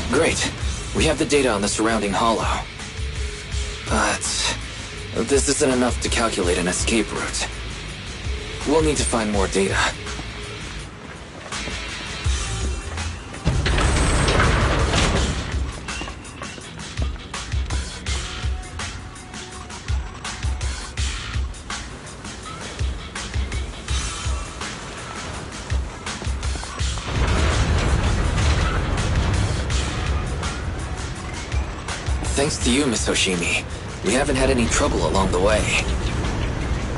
Great. We have the data on the surrounding hollow. But this isn't enough to calculate an escape route. We'll need to find more data. Thanks to you, Miss Hoshimi, we haven't had any trouble along the way.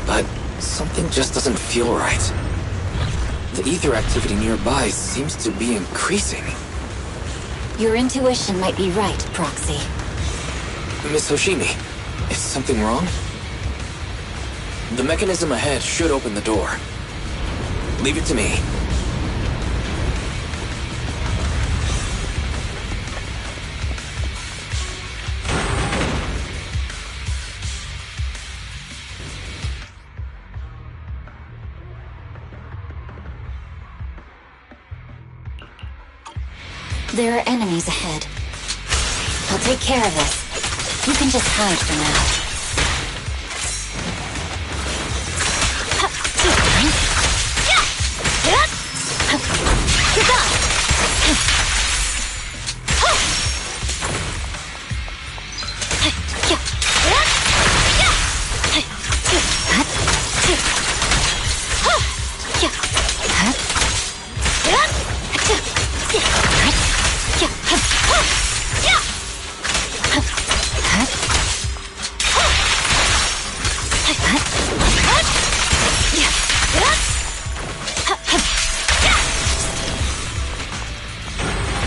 But something just doesn't feel right. The ether activity nearby seems to be increasing. Your intuition might be right, Proxy. Miss Hoshimi, is something wrong? The mechanism ahead should open the door. Leave it to me. There are enemies ahead. I'll take care of this. You can just hide for now.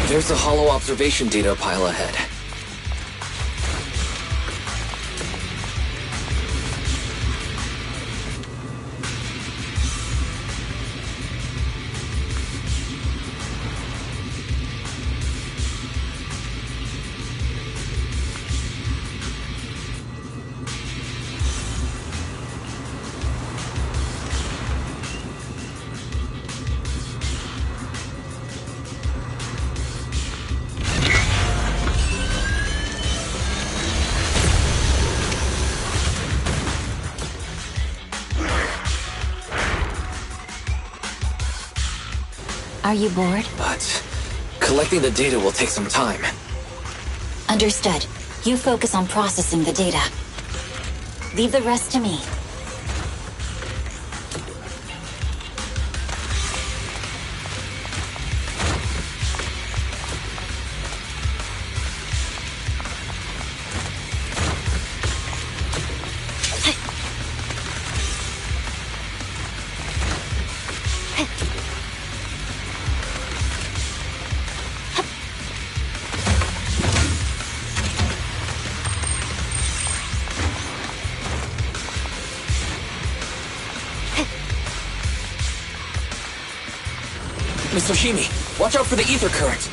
There's a hollow observation data pile ahead. Are you bored? But collecting the data will take some time. Understood. You focus on processing the data. Leave the rest to me. Miss Oshimi, watch out for the ether current.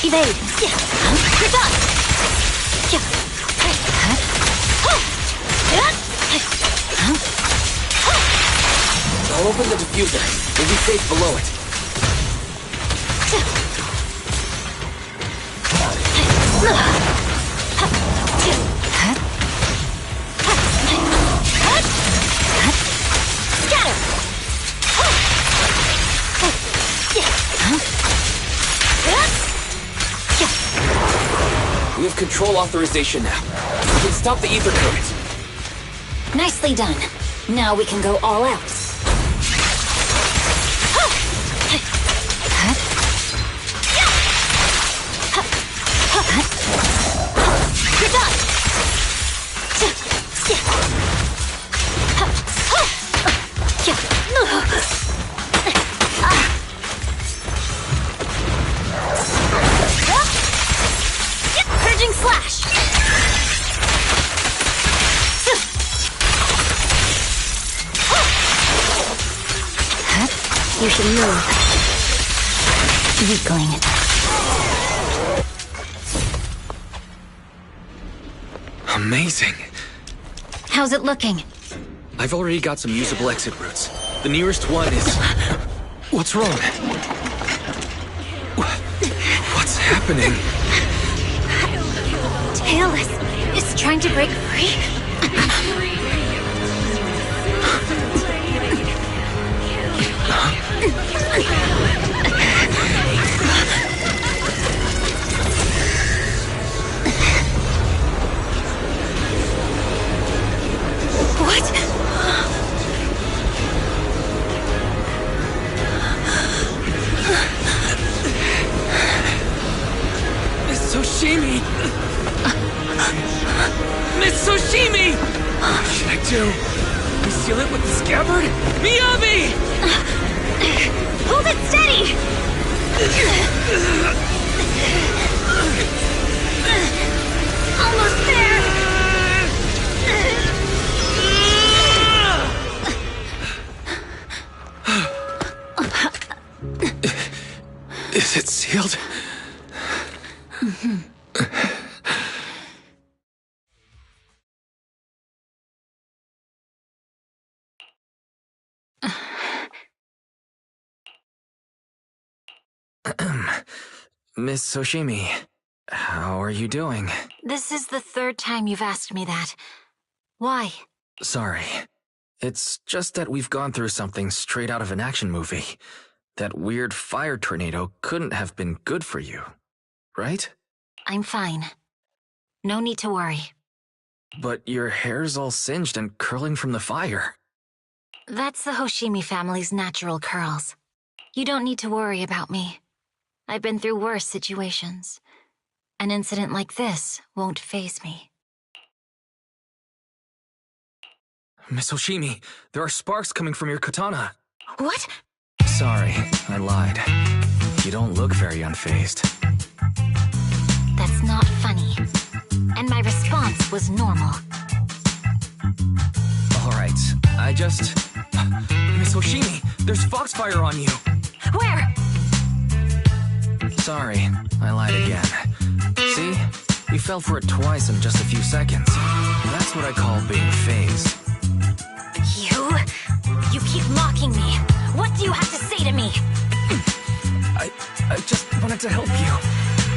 Evade. You're done. I'll open the diffuser. We'll be safe below it. We have control authorization now. We can stop the ether current. Nicely done. Now we can go all out. You're done. Purging slash. You should move. Weakling. Amazing. How's it looking? I've already got some usable exit routes. The nearest one is... What's wrong? What's happening? Tailless is trying to break free? What? Miss Oshimi! Miss Oshimi! What should I do? We seal it with the scabbard? Miyabi! Hold it steady! Almost there! Is it sealed? Miss Oshimi, how are you doing? This is the third time you've asked me that. Why? Sorry. It's just that we've gone through something straight out of an action movie. That weird fire tornado couldn't have been good for you, right? I'm fine. No need to worry. But your hair's all singed and curling from the fire. That's the Hoshimi family's natural curls. You don't need to worry about me. I've been through worse situations. An incident like this won't faze me. Miss Oshimi, there are sparks coming from your katana. What? Sorry, I lied. You don't look very unfazed. That's not funny. And my response was normal. Alright, Miss Oshimi, there's foxfire on you! Where? Sorry, I lied again. See? You fell for it twice in just a few seconds. That's what I call being phased. You keep mocking me. What do you have to say to me? I just wanted to help you.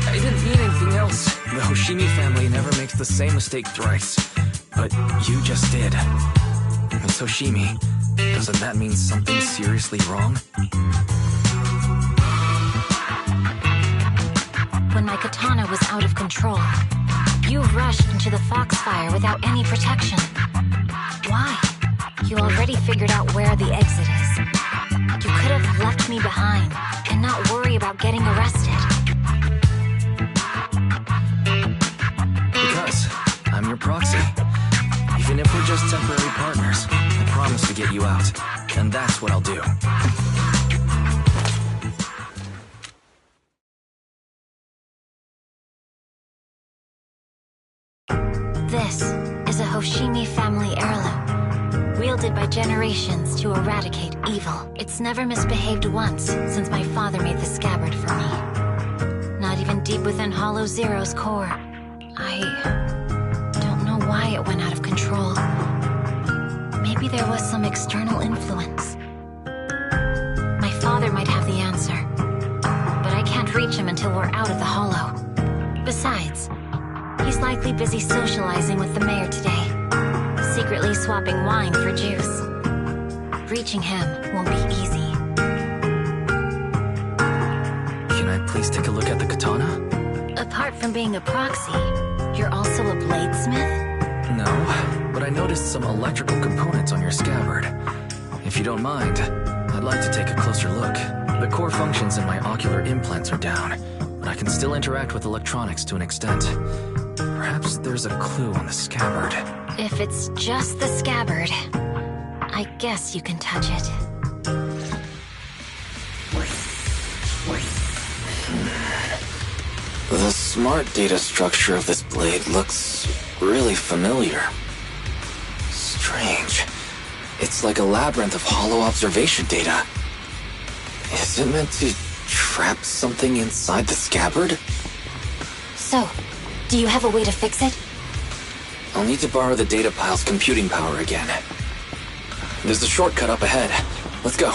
I didn't mean anything else. The Hoshimi family never makes the same mistake thrice. But you just did. Miss Hoshimi, doesn't that mean something seriously wrong? When my katana was out of control, you rushed into the foxfire without any protection. Why? You already figured out where the exit is. You could have left me behind and not worry about getting arrested. Because I'm your proxy. Even if we're just temporary partners, I promise to get you out. And that's what I'll do. This is a Hoshimi family heirloom, wielded by generations to eradicate evil. It's never misbehaved once since my father made the scabbard for me. Not even deep within Hollow Zero's core. I don't know why it went out of control. Maybe there was some external influence. My father might have the answer, but I can't reach him until we're out of the Hollow. Besides, he's likely busy socializing with the mayor today, secretly swapping wine for juice. Reaching him won't be easy. Can I please take a look at the katana? Apart from being a proxy, you're also a bladesmith? No, but I noticed some electrical components on your scabbard. If you don't mind, I'd like to take a closer look. The core functions in my ocular implants are down, but I can still interact with electronics to an extent. Perhaps there's a clue on the scabbard. If it's just the scabbard, I guess you can touch it. The smart data structure of this blade looks really familiar. Strange. It's like a labyrinth of hollow observation data. Is it meant to trap something inside the scabbard? So, do you have a way to fix it? I'll need to borrow the data pile's computing power again. There's a shortcut up ahead. Let's go.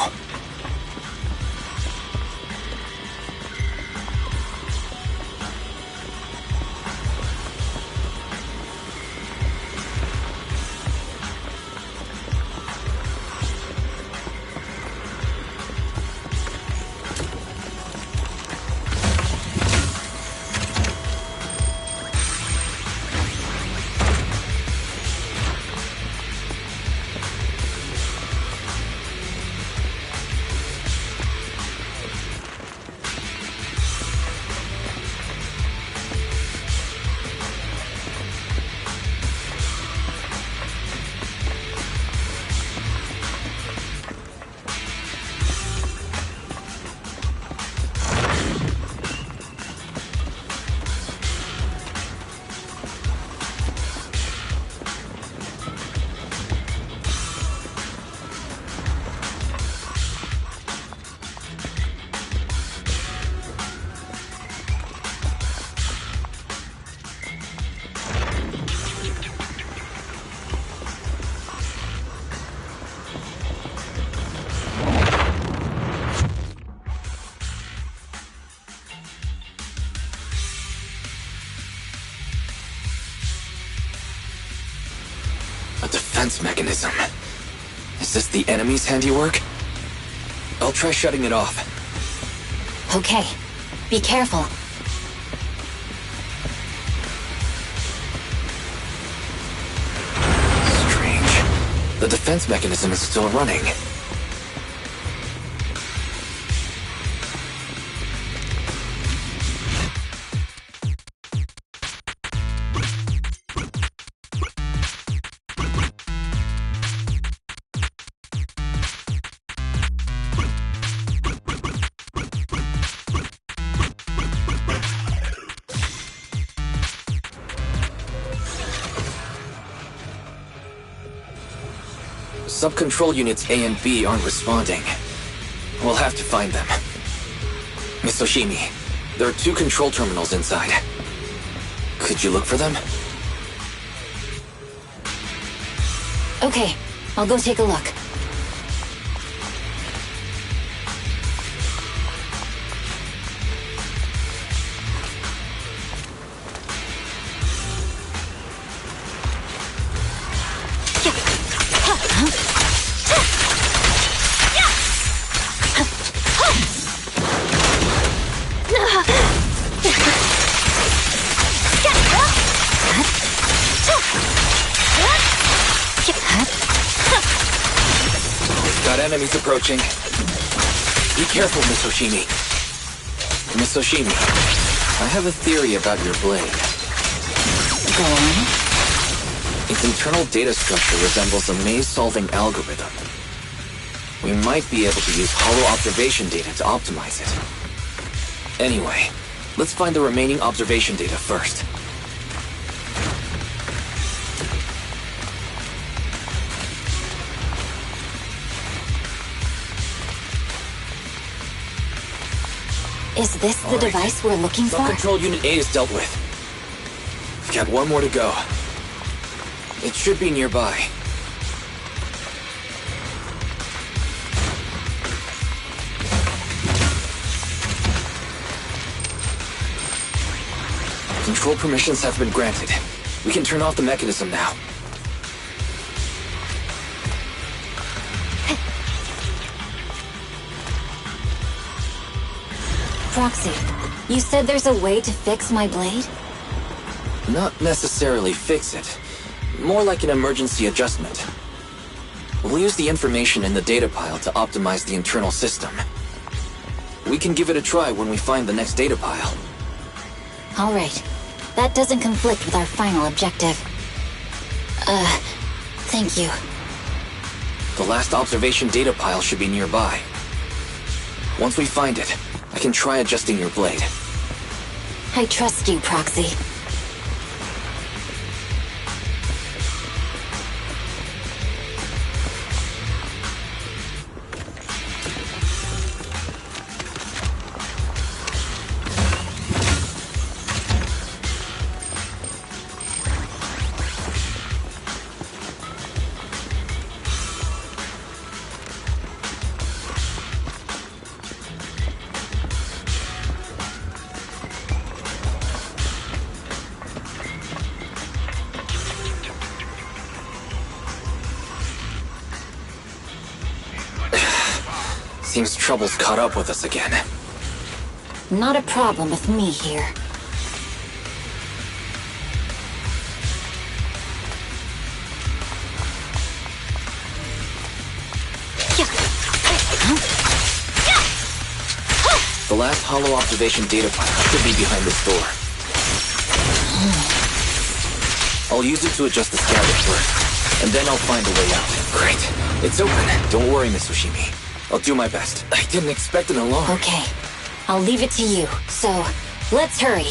Mechanism. Is this the enemy's handiwork? I'll try shutting it off. Okay. Be careful. Strange. The defense mechanism is still running. Sub-control units A and B aren't responding. We'll have to find them. Miss Hoshimi, there are 2 control terminals inside. Could you look for them? Okay, I'll go take a look. Enemies approaching. Be careful, Miss Hoshimi. Miss Hoshimi, I have a theory about your blade. Go on. Its internal data structure resembles a maze-solving algorithm. We might be able to use hollow observation data to optimize it. Anyway, let's find the remaining observation data first. Is this the device we're looking for? Control Unit A is dealt with. We've got one more to go. It should be nearby. Control permissions have been granted. We can turn off the mechanism now. Proxy, you said there's a way to fix my blade? Not necessarily fix it. More like an emergency adjustment. We'll use the information in the data pile to optimize the internal system. We can give it a try when we find the next data pile. All right. That doesn't conflict with our final objective. Thank you. The last observation data pile should be nearby. Once we find it, I can try adjusting your blade. I trust you, Proxy. Seems trouble's caught up with us again. Not a problem with me here. The last hollow observation data file should be behind this door. I'll use it to adjust the scabbard first, and then I'll find a way out. Great. It's open. Don't worry, Miss Ushimi. I'll do my best. I didn't expect an alarm. Okay. I'll leave it to you. So, let's hurry.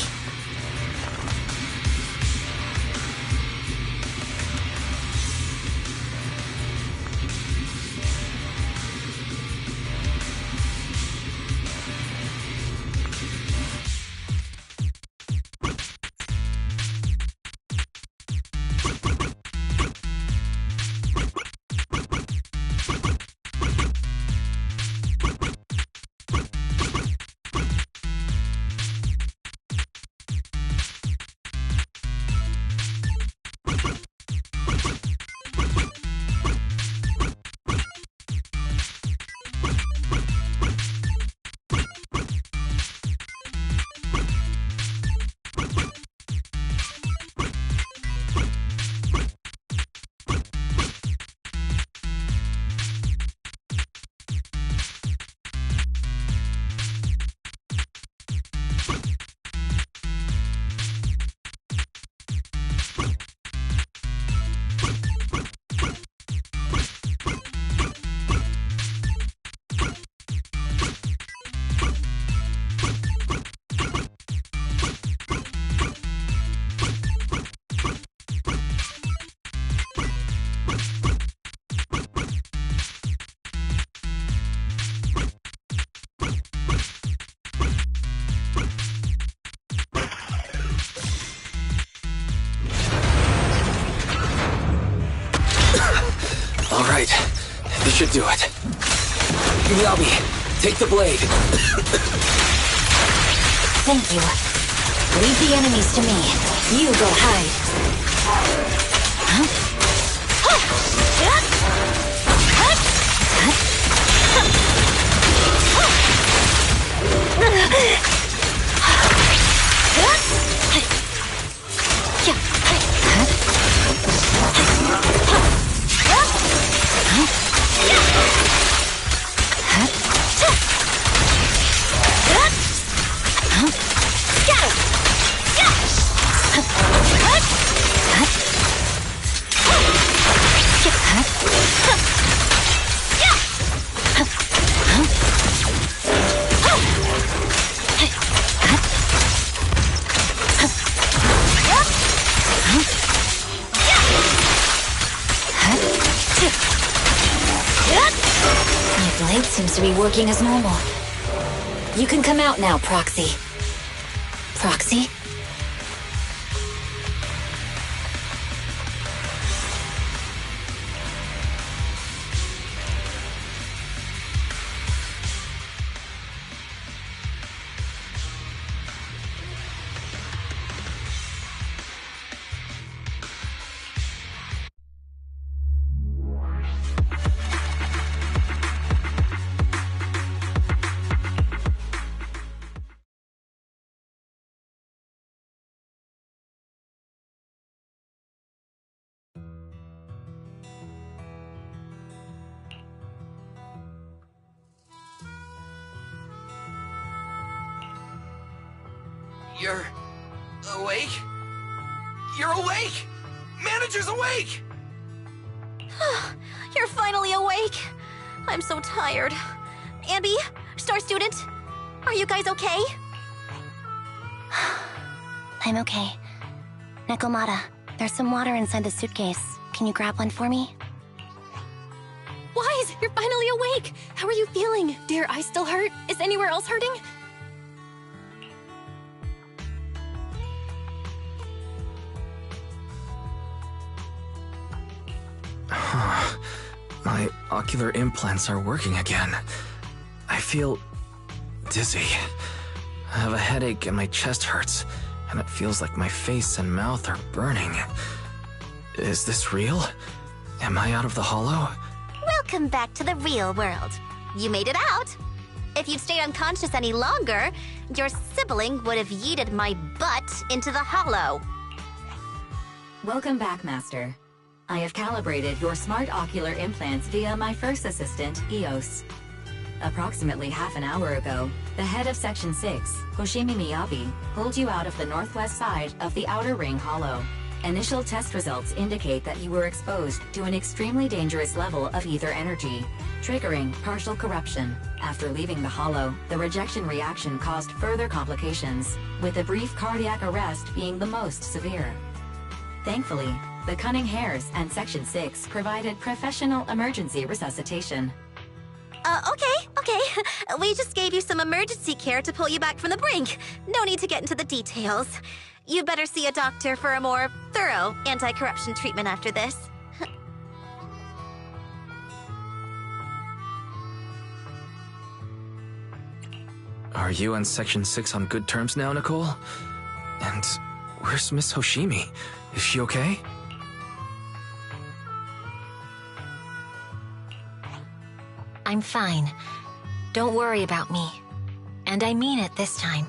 All right. This should do it. Miyabi, take the blade. Thank you. Leave the enemies to me. You go hide. Huh? My blade seems to be working as normal. You can come out now, Proxy. Proxy? You're awake? You're awake! Manager's awake! You're finally awake. I'm so tired. Ambi, Star Student, are you guys okay? I'm okay. Nekomata, there's some water inside the suitcase. Can you grab one for me? Wise, you're finally awake! How are you feeling? Do your eyes still hurt? Is anywhere else hurting? My ocular implants are working again. I feel dizzy. I have a headache and my chest hurts, and it feels like my face and mouth are burning. Is this real? Am I out of the hollow? Welcome back to the real world. You made it out. If you'd stayed unconscious any longer, your sibling would have yeeted my butt into the hollow. Welcome back, Master. I have calibrated your smart ocular implants via my first assistant, EOS. Approximately half an hour ago, the head of Section 6, Hoshimi Miyabi, pulled you out of the northwest side of the Outer Ring Hollow. Initial test results indicate that you were exposed to an extremely dangerous level of ether energy, triggering partial corruption. After leaving the hollow, the rejection reaction caused further complications, with a brief cardiac arrest being the most severe. Thankfully, the Cunning Hares and Section 6 provided professional emergency resuscitation. Okay. We just gave you some emergency care to pull you back from the brink. No need to get into the details. You better see a doctor for a more thorough anti-corruption treatment after this. Are you and Section 6 on good terms now, Nicole? And where's Miss Hoshimi? Is she okay? I'm fine. Don't worry about me. And I mean it this time.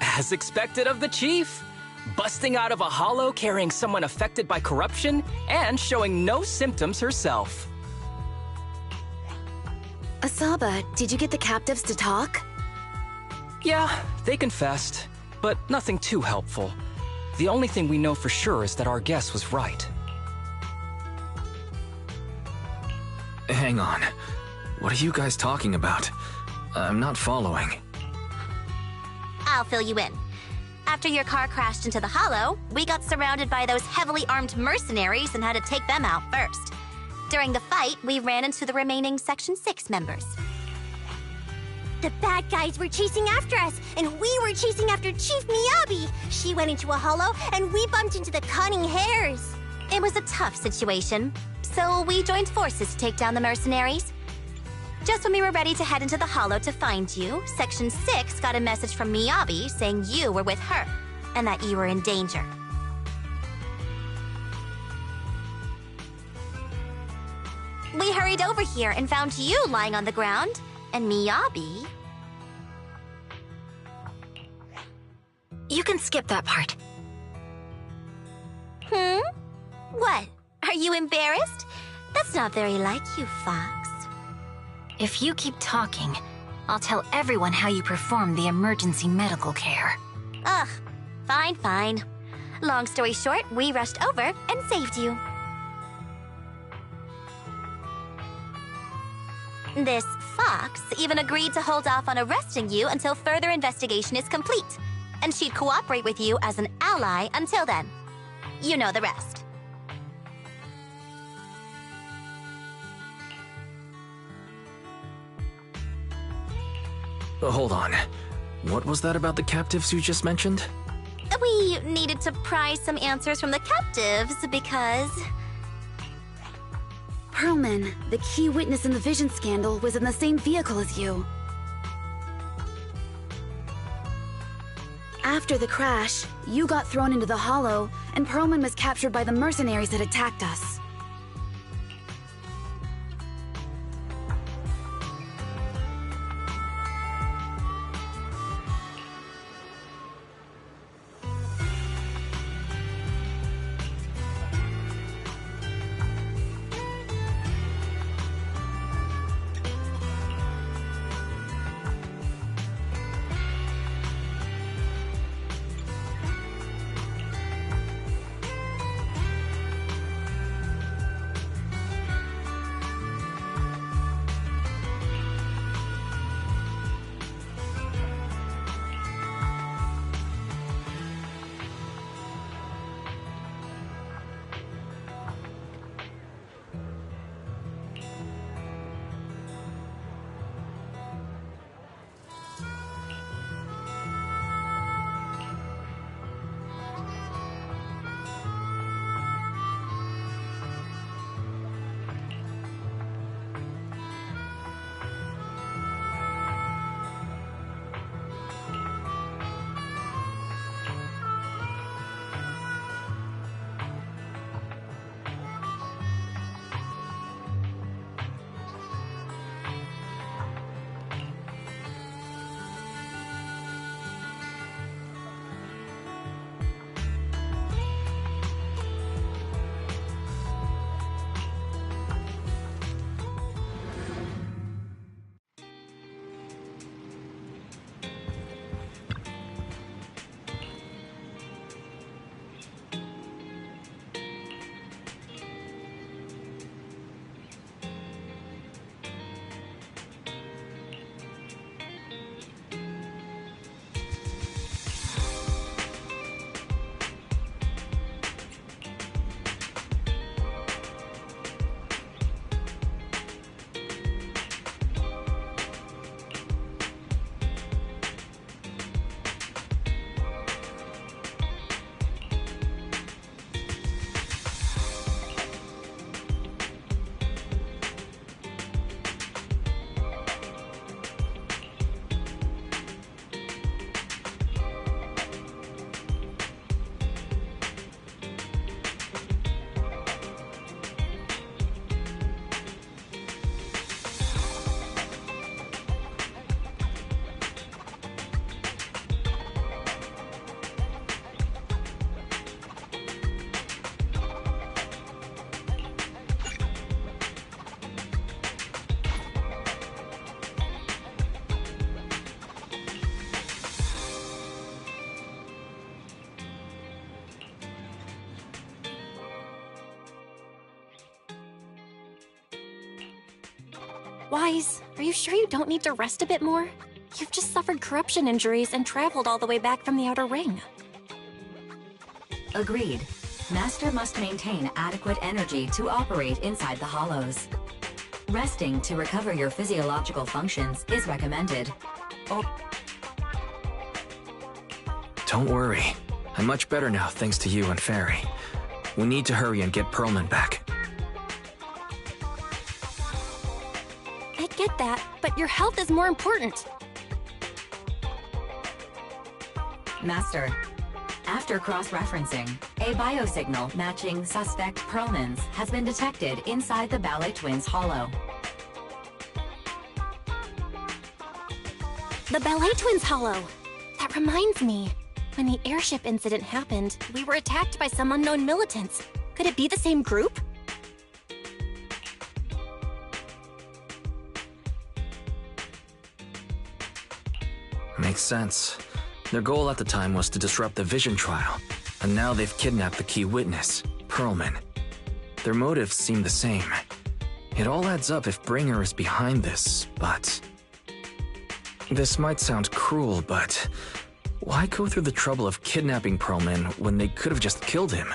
As expected of the Chief. Busting out of a hollow carrying someone affected by corruption and showing no symptoms herself. Asaba, did you get the captives to talk? Yeah, they confessed, but nothing too helpful. The only thing we know for sure is that our guess was right. Hang on. What are you guys talking about? I'm not following. I'll fill you in. After your car crashed into the hollow, we got surrounded by those heavily armed mercenaries and had to take them out first. During the fight, we ran into the remaining Section 6 members. The bad guys were chasing after us, and we were chasing after Chief Miyabi. She went into a hollow, and we bumped into the Cunning Hares. It was a tough situation, so we joined forces to take down the mercenaries. Just when we were ready to head into the hollow to find you, Section 6 got a message from Miyabi saying you were with her, and that you were in danger. We hurried over here and found you lying on the ground, and Miyabi... You can skip that part. What? Are you embarrassed? That's not very like you, Fox. If you keep talking, I'll tell everyone how you performed the emergency medical care. Ugh, fine. Long story short, we rushed over and saved you. This Fox even agreed to hold off on arresting you until further investigation is complete, and she'd cooperate with you as an ally until then. You know the rest. Hold on. What was that about the captives you just mentioned? We needed to pry some answers from the captives because... Perlman, the key witness in the Vision scandal, was in the same vehicle as you. After the crash, you got thrown into the Hollow, and Perlman was captured by the mercenaries that attacked us. Wise, are you sure you don't need to rest a bit more? You've just suffered corruption injuries and traveled all the way back from the Outer Ring. Agreed. Master must maintain adequate energy to operate inside the hollows. Resting to recover your physiological functions is recommended. Don't worry. I'm much better now thanks to you and Fairy. We need to hurry and get Perlman back. I get that, but your health is more important. Master, after cross-referencing, a biosignal matching suspect Perlman's has been detected inside the Ballet Twins Hollow. The Ballet Twins Hollow! That reminds me. When the airship incident happened, we were attacked by some unknown militants. Could it be the same group? Makes sense. Their goal at the time was to disrupt the Vision trial, and now they've kidnapped the key witness, Perlman. Their motives seem the same. It all adds up if Bringer is behind this, but... This might sound cruel, but... Why go through the trouble of kidnapping Perlman when they could have just killed him?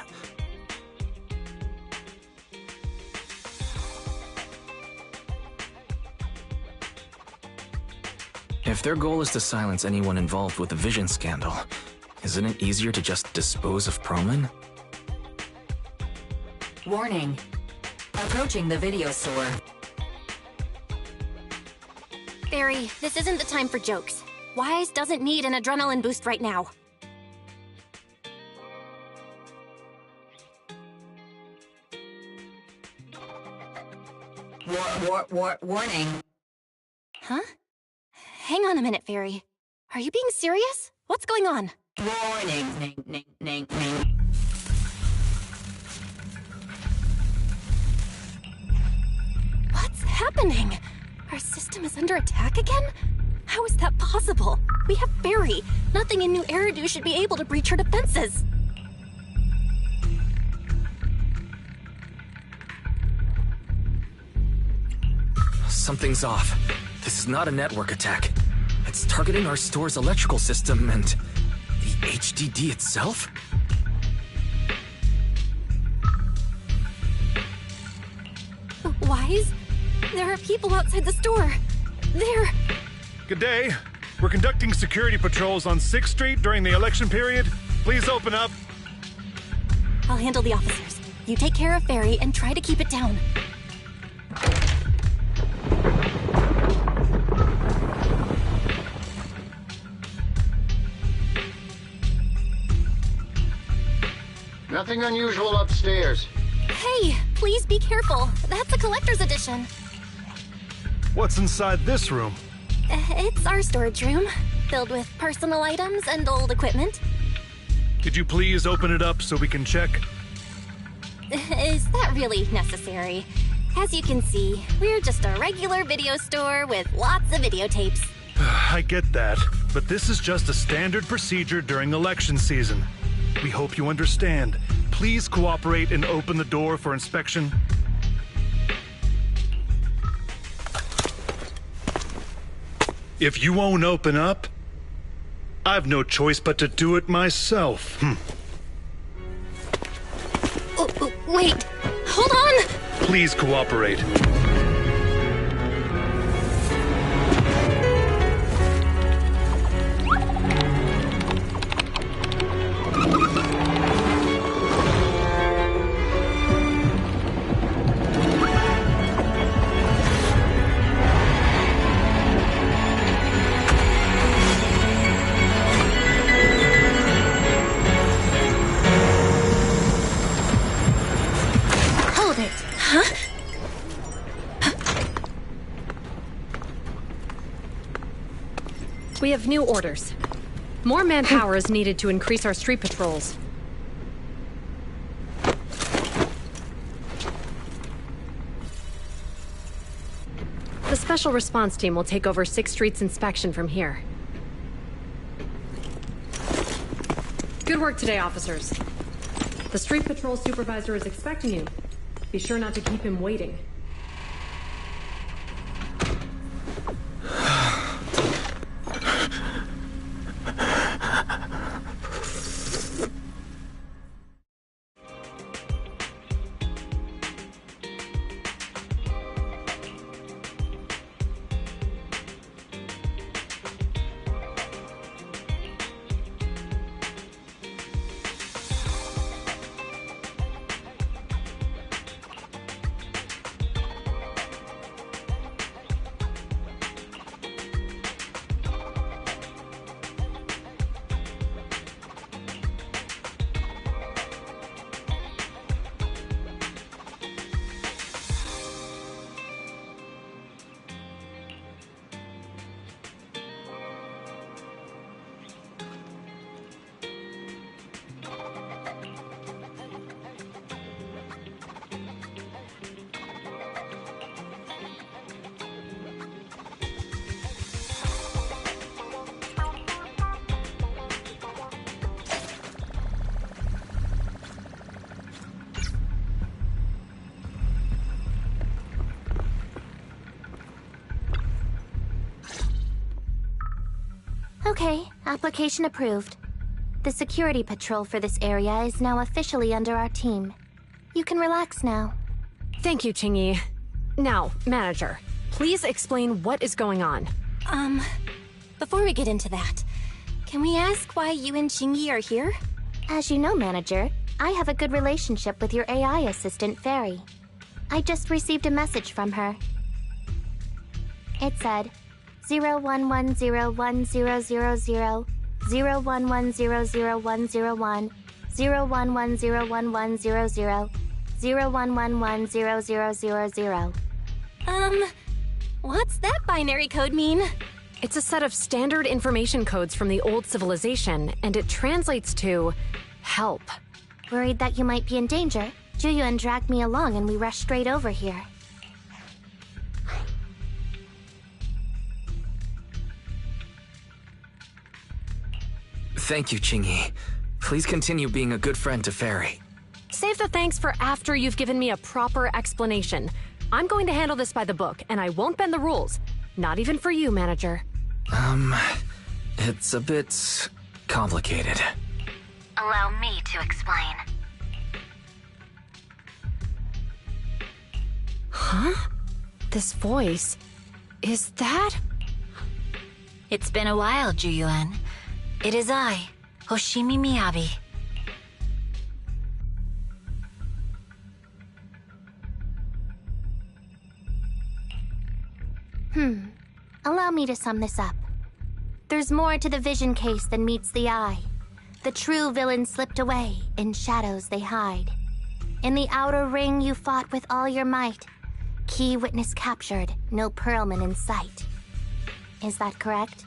If their goal is to silence anyone involved with the Vision scandal, isn't it easier to just dispose of Perlman? Warning. Approaching the video store. Barry, this isn't the time for jokes. Wise doesn't need an adrenaline boost right now. Warning. Huh? Hang on a minute, Fairy. Are you being serious? What's going on? Warning. What's happening? Our system is under attack again? How is that possible? We have Fairy. Nothing in New Eridu should be able to breach her defenses. Something's off. This is not a network attack. It's targeting our store's electrical system and the HDD itself? Wise? There are people outside the store. They're... Good day. We're conducting security patrols on 6th Street during the election period. Please open up. I'll handle the officers. You take care of Fairy and try to keep it down. Nothing unusual upstairs. Hey, please be careful. That's a collector's edition. What's inside this room? It's our storage room, filled with personal items and old equipment. Could you please open it up so we can check? Is that really necessary? As you can see, we're just a regular video store with lots of videotapes. I get that, but this is just a standard procedure during election season. We hope you understand. Please cooperate and open the door for inspection. If you won't open up, I've no choice but to do it myself. Wait, hold on! Please cooperate. We have new orders. More manpower is needed to increase our street patrols. The Special Response Team will take over 6th Street's inspection from here. Good work today, officers. The Street Patrol Supervisor is expecting you. Be sure not to keep him waiting. Okay, application approved. The security patrol for this area is now officially under our team. You can relax now. Thank you, Qingyi. Now, Manager, please explain what is going on. Before we get into that, can we ask why you and Chingy are here? As you know, Manager, I have a good relationship with your AI assistant, Fairy. I just received a message from her. It said, 01101000, 01100101, 01101100, 01110000. What's that binary code mean? It's a set of standard information codes from the old civilization, and it translates to help. Worried that you might be in danger, Juyuan dragged me along and we rushed straight over here. Thank you, Chingy. Please continue being a good friend to Fairy. Save the thanks for after you've given me a proper explanation. I'm going to handle this by the book, and I won't bend the rules. Not even for you, Manager. It's a bit complicated. Allow me to explain. Huh? This voice... is that... It's been a while, Juyuan. It is I, Hoshimi Miyabi. Allow me to sum this up. There's more to the vision case than meets the eye. The true villain slipped away, in shadows they hide. In the outer ring you fought with all your might. Key witness captured, no Perlman in sight. Is that correct?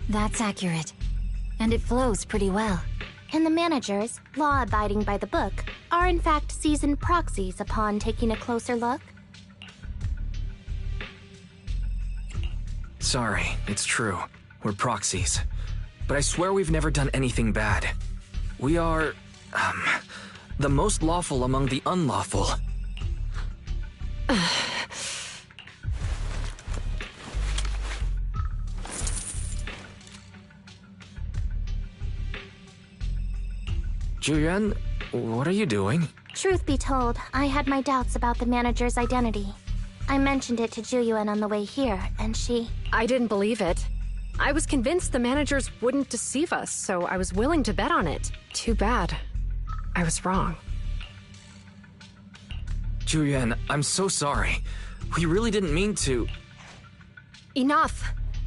That's accurate. And it flows pretty well. And the managers, law-abiding by the book, are in fact seasoned proxies upon taking a closer look? Sorry, it's true. We're proxies. But I swear we've never done anything bad. We are, the most lawful among the unlawful. Juyuan, what are you doing? Truth be told, I had my doubts about the manager's identity. I mentioned it to Juyuan on the way here, and she... I didn't believe it. I was convinced the managers wouldn't deceive us, so I was willing to bet on it. Too bad. I was wrong. Juyuan, I'm so sorry. We really didn't mean to... Enough!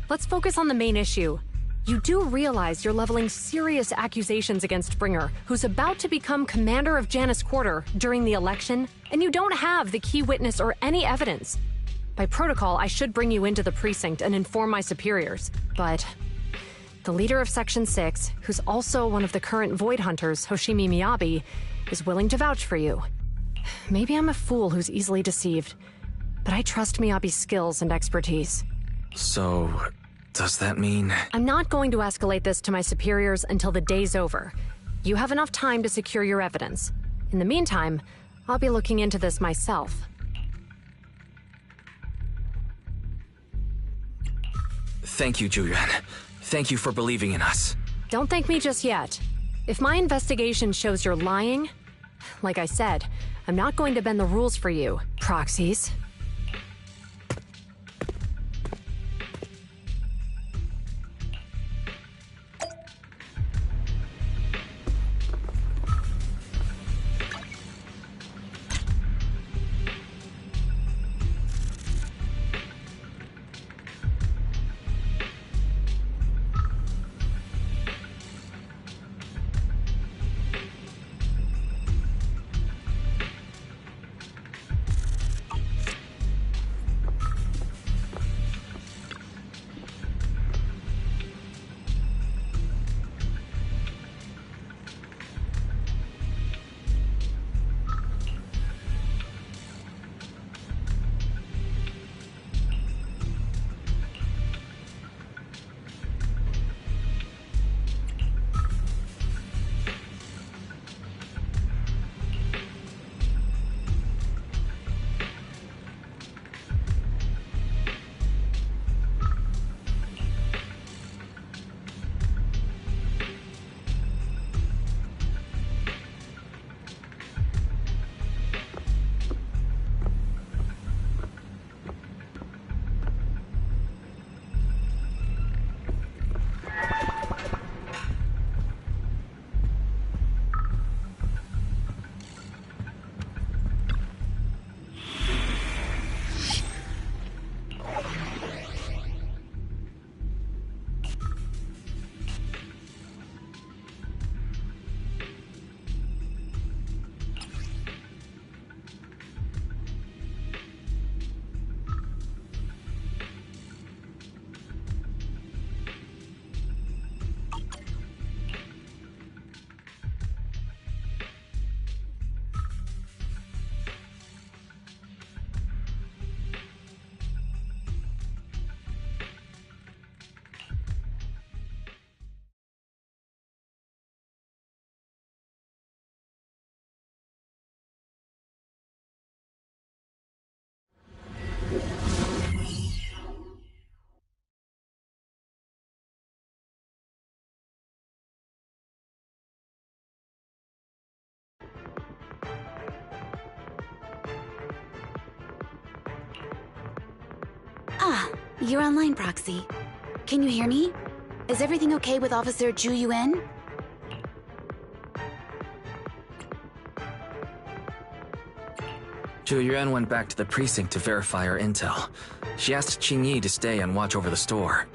Let's focus on the main issue. You do realize you're leveling serious accusations against Bringer, who's about to become commander of Janus Quarter during the election, and you don't have the key witness or any evidence. By protocol, I should bring you into the precinct and inform my superiors, but the leader of Section 6, who's also one of the current Void Hunters, Hoshimi Miyabi, is willing to vouch for you. Maybe I'm a fool who's easily deceived, but I trust Miyabi's skills and expertise. So... does that mean... I'm not going to escalate this to my superiors until the day's over. You have enough time to secure your evidence. In the meantime, I'll be looking into this myself. Thank you, Juyuan. Thank you for believing in us. Don't thank me just yet. If my investigation shows you're lying, like I said, I'm not going to bend the rules for you, proxies. You're online, Proxy. Can you hear me? Is everything okay with Officer Zhu Yuan? Zhu Yuan went back to the precinct to verify her intel. She asked Qing Yi to stay and watch over the store.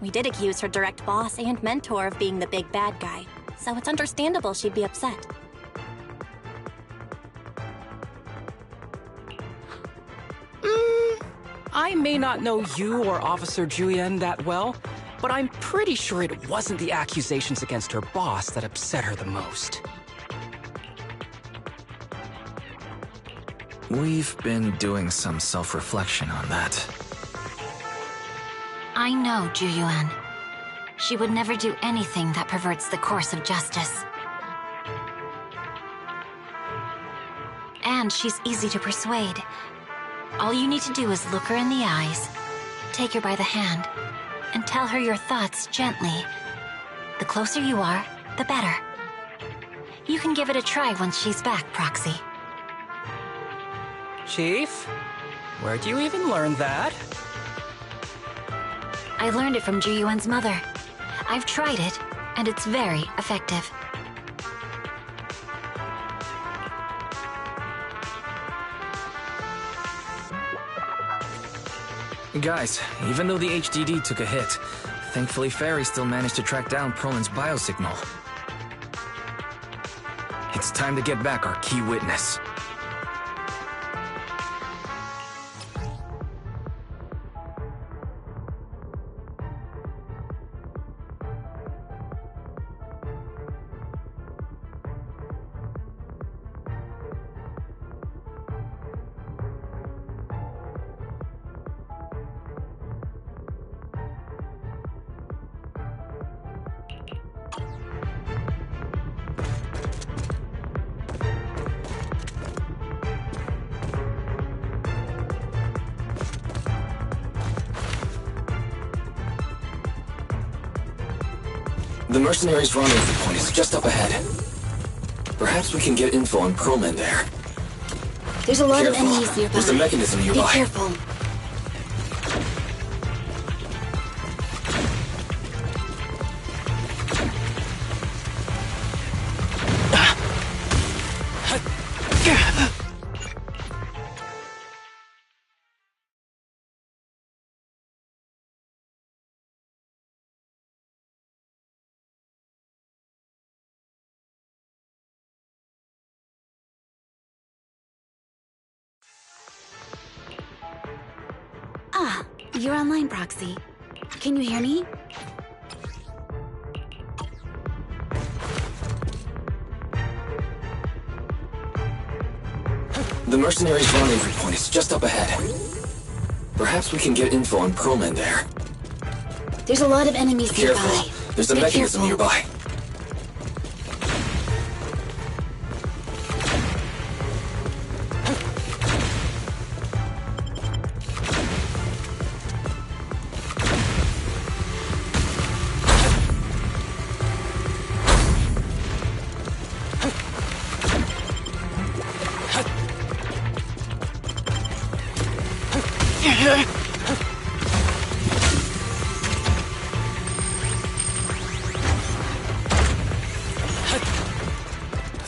We did accuse her direct boss and mentor of being the big bad guy, so it's understandable she'd be upset. I may not know you or Officer Julian that well, but I'm pretty sure it wasn't the accusations against her boss that upset her the most. We've been doing some self-reflection on that. I know Zhu Yuan. She would never do anything that perverts the course of justice. And she's easy to persuade. All you need to do is look her in the eyes, take her by the hand, and tell her your thoughts gently. The closer you are, the better. You can give it a try once she's back, Proxy. Chief? Where'd you even learn that? I learned it from Zhu Yuan's mother. I've tried it, and it's very effective. Guys, even though the HDD took a hit, thankfully Fairy still managed to track down Perlin's biosignal. It's time to get back our key witness. The mercenaries' rendezvous point is just up ahead. Perhaps we can get info on Perlman there. There's a lot of Careful. enemies nearby. There's a mechanism nearby. Be careful. Ah, you're online, Proxy. Can you hear me? The mercenaries' rendezvous point is just up ahead. Perhaps we can get info on Perlman there. There's a lot of enemies Careful. nearby. There's a Be mechanism careful. nearby.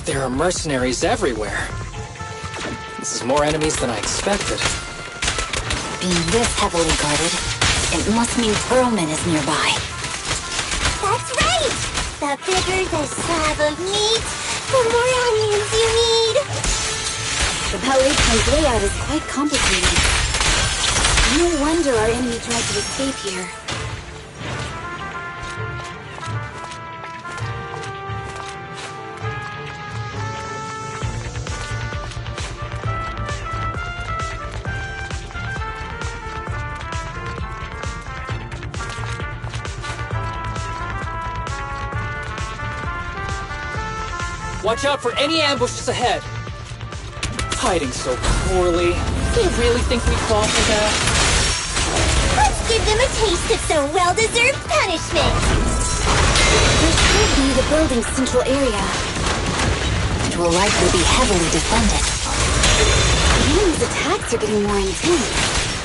There are mercenaries everywhere. This is more enemies than I expected. Being this heavily guarded, it must mean Perlman is nearby. That's right! The bigger the slab of meat, the more onions you need! The Palace's layout is quite complicated. No wonder our enemy tried to escape here. Watch out for any ambushes ahead. Hiding so poorly. Do you really think we'd fall for that? Let's give them a taste of some well-deserved punishment! This could be the building's central area. It will likely be heavily defended. The enemy's attacks are getting more intense.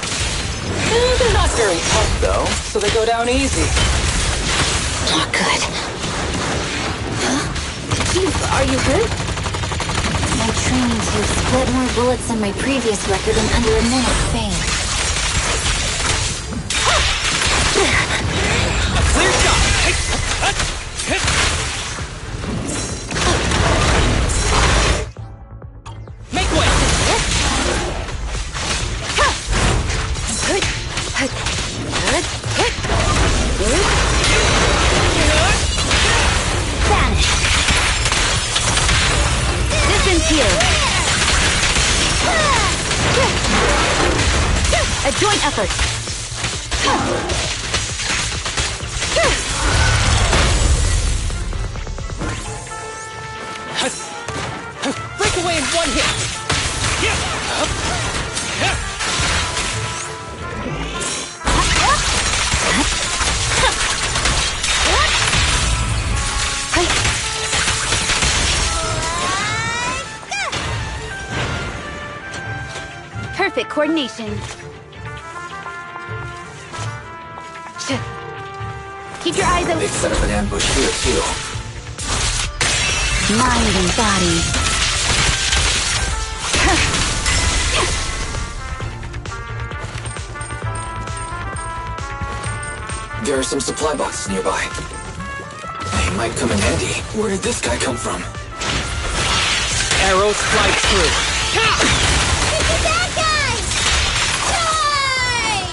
They're not very tough, though, so they go down easy. Not good. Chief, are you hurt? My training to split more bullets than my previous record in under a minute failed. A clear shot! Make way! Vanish! Distance here. A joint effort. Break away in one hit! Perfect coordination. Keep your eyes open. They've set up an ambush here, too. Mind and body. There are some supply boxes nearby. They might come in handy. Where did this guy come from? Arrows fly through. Bad guys! Charge!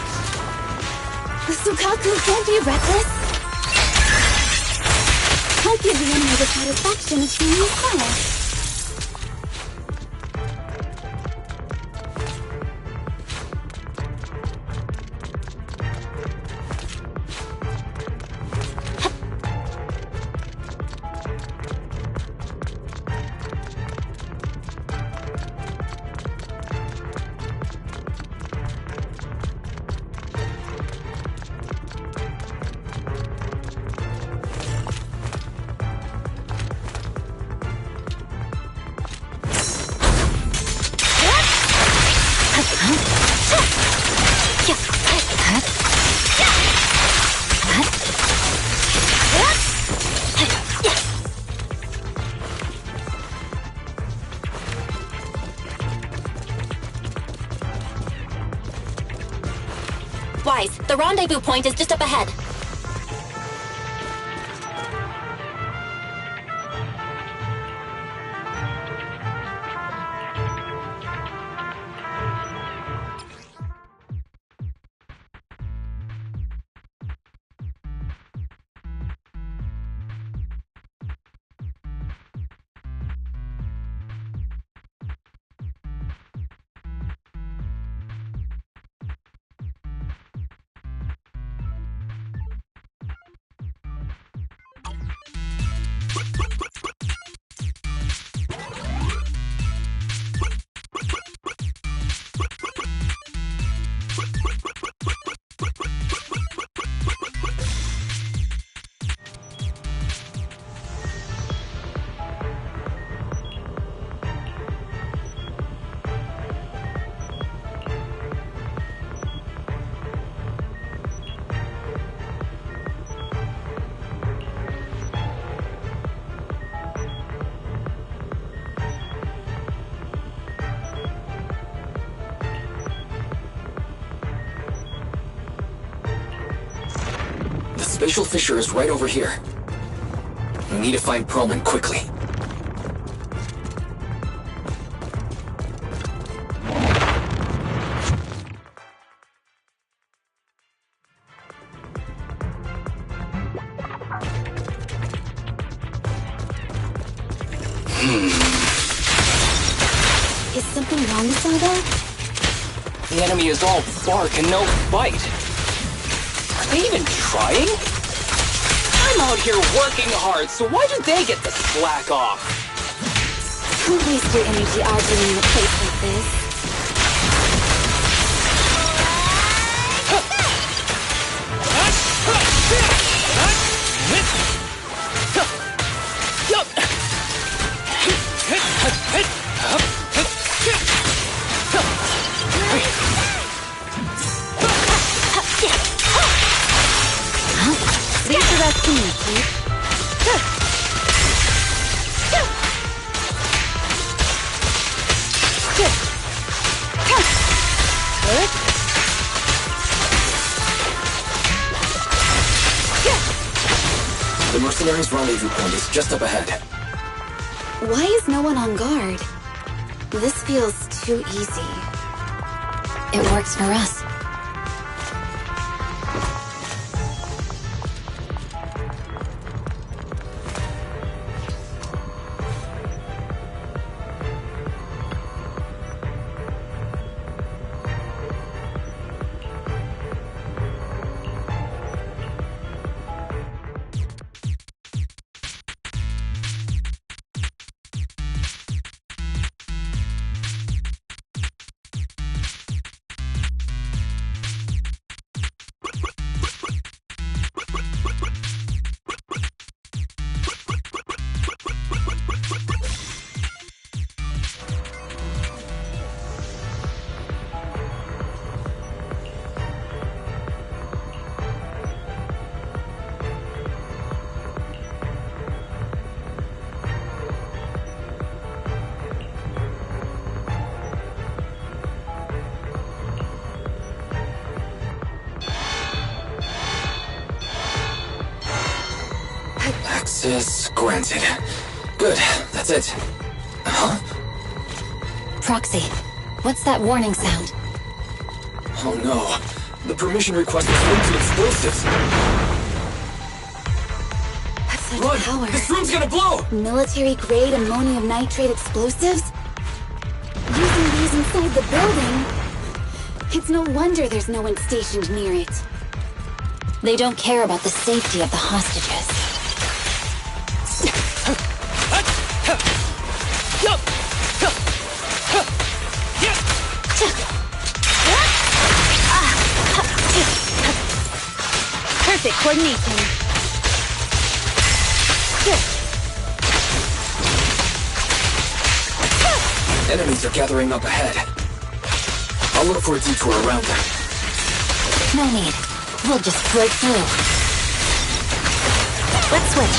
Sukaku, don't be reckless. Don't give the enemy the satisfaction of seeing you fall. Wise, the rendezvous point is just up ahead. The spatial fissure is right over here. We need to find Perlman quickly. Is something wrong with Saga? The enemy is all bark and no bite. Are they even trying? I'm out here working hard, so why do they get to slack off? Don't waste your energy arguing in a place like this. to me, please. The mercenaries' rendezvous point is just up ahead. Why is no one on guard? This feels too easy. It works for us. Access granted. Good, that's it. Huh? Proxy, what's that warning sound? Oh no. The permission request is linked to explosives. That's like Run! power. This room's gonna blow! Military-grade ammonium nitrate explosives? Using these inside the building? It's no wonder there's no one stationed near it. They don't care about the safety of the hostages. Perfect coordination. Enemies are gathering up ahead. I'll look for a detour around them. No need. We'll just break through. Let's switch.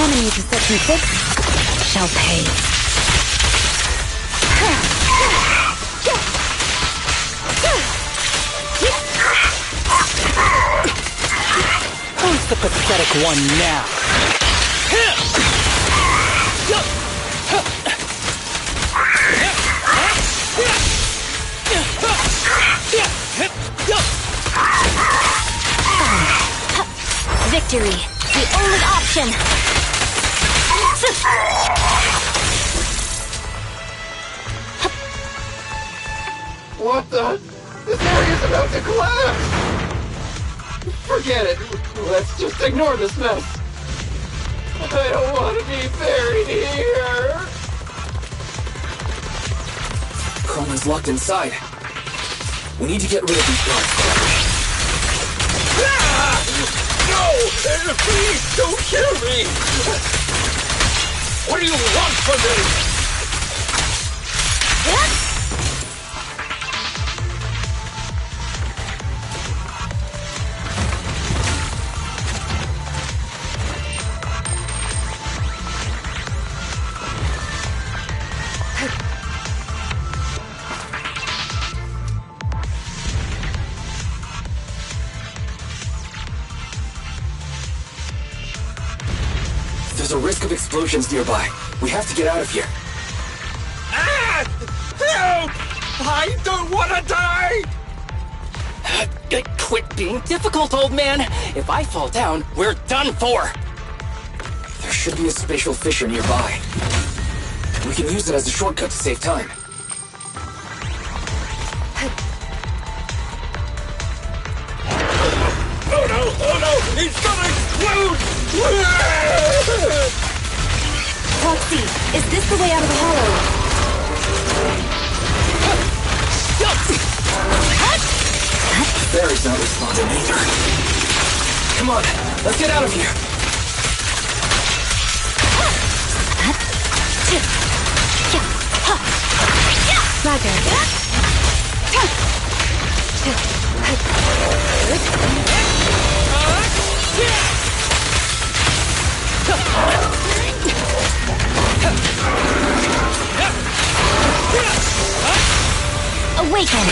Enemies in section 6 shall pay. Who's the pathetic one now? Victory, the only option. What the? This area's about to collapse! Forget it. Let's just ignore this mess. I don't want to be buried here. Chroma's locked inside. We need to get rid of these guards. No! Please don't kill me! What do you want from me? There's a risk of explosions nearby. We have to get out of here. Ah! Help! I don't want to die! Quit being difficult, old man. If I fall down, we're done for. There should be a spatial fissure nearby. We can use it as a shortcut to save time. Oh no! It's gonna explode! Proxy, is this the way out of the hollow? Barry's not responding either. Come on, let's get out of here. Laggard. Awaken!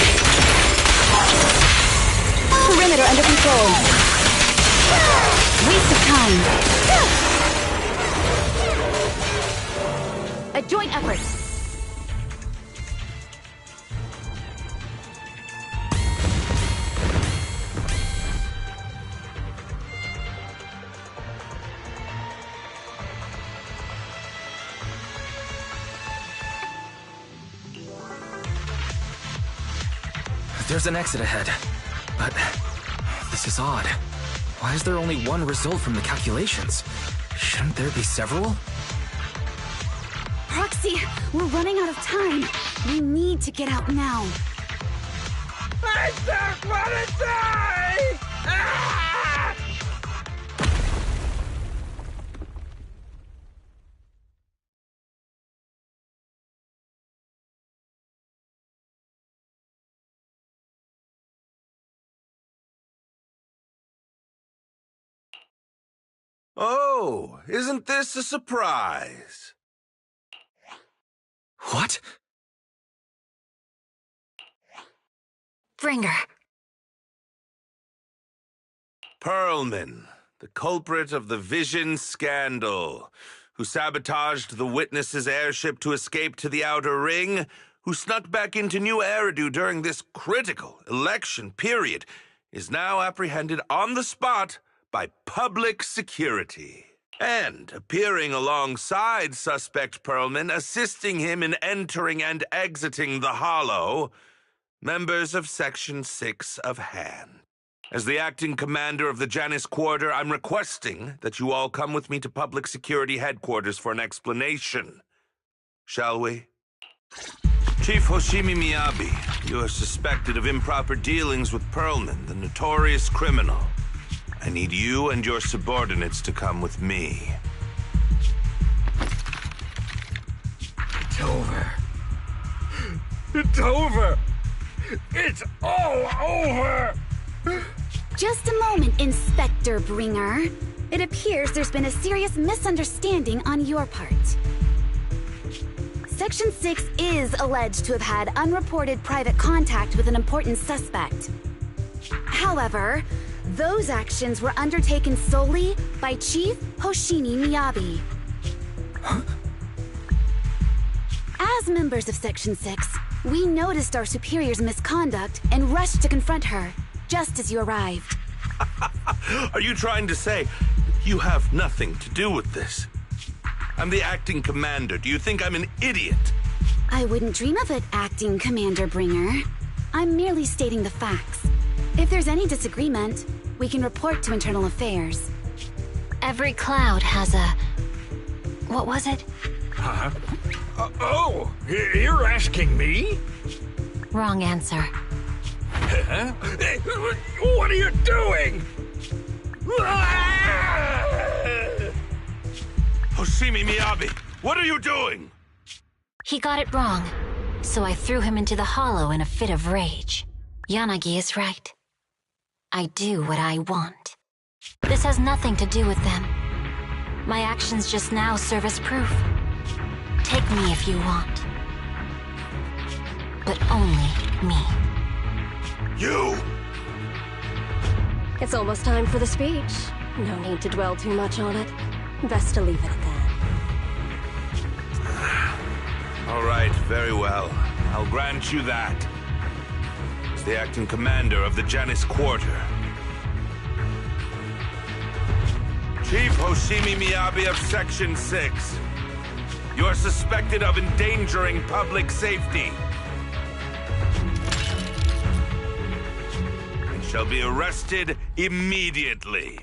Perimeter under control. Waste of time. A joint effort. There's an exit ahead, but this is odd. Why is there only one result from the calculations? Shouldn't there be several? Proxy, we're running out of time. We need to get out now. I don't want to die! Ah! Oh, isn't this a surprise? What? Bringer. Perlman, the culprit of the Vision scandal, who sabotaged the Witness's airship to escape to the Outer Ring, who snuck back into New Eridu during this critical election period, is now apprehended on the spot by public security. And appearing alongside suspect Perlman, assisting him in entering and exiting the Hollow, members of Section 6 of Han. As the acting commander of the Janus Quarter, I'm requesting that you all come with me to Public Security Headquarters for an explanation. Shall we? Chief Hoshimi Miyabi, you are suspected of improper dealings with Perlman, the notorious criminal. I need you and your subordinates to come with me. It's over. It's over. It's all over! Just a moment, Inspector Bringer. It appears there's been a serious misunderstanding on your part. Section 6 is alleged to have had unreported private contact with an important suspect. However, those actions were undertaken solely by Chief Hoshimi Miyabi. Huh? As members of Section 6, we noticed our superior's misconduct and rushed to confront her, just as you arrived. Are you trying to say you have nothing to do with this? I'm the acting commander. Do you think I'm an idiot? I wouldn't dream of it, Acting Commander Bringer. I'm merely stating the facts. If there's any disagreement, we can report to Internal Affairs. Every cloud has a... What was it? Huh? Oh, you're asking me? Wrong answer. Huh? What are you doing? Hoshimi Miyabi, what are you doing? He got it wrong, so I threw him into the hollow in a fit of rage. Yanagi is right. I do what I want. This has nothing to do with them. My actions just now serve as proof. Take me if you want. But only me. You! It's almost time for the speech. No need to dwell too much on it. Best to leave it at that. All right, very well. I'll grant you that. As the acting commander of the Janus Quarter. Chief Hoshimi Miyabi of Section 6. You are suspected of endangering public safety. And shall be arrested immediately.